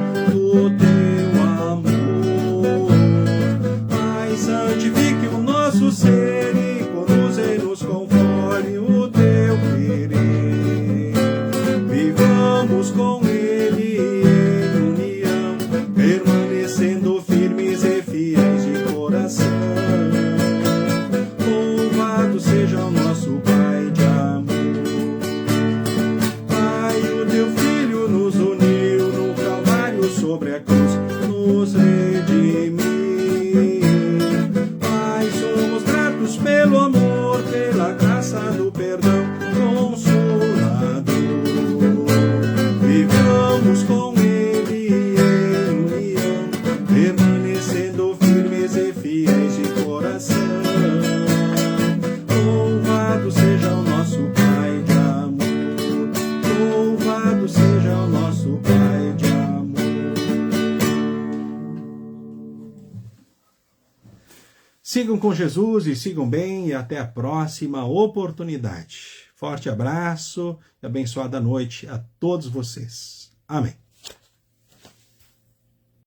Sigam com Jesus e sigam bem, e até a próxima oportunidade. Forte abraço e abençoada noite a todos vocês. Amém.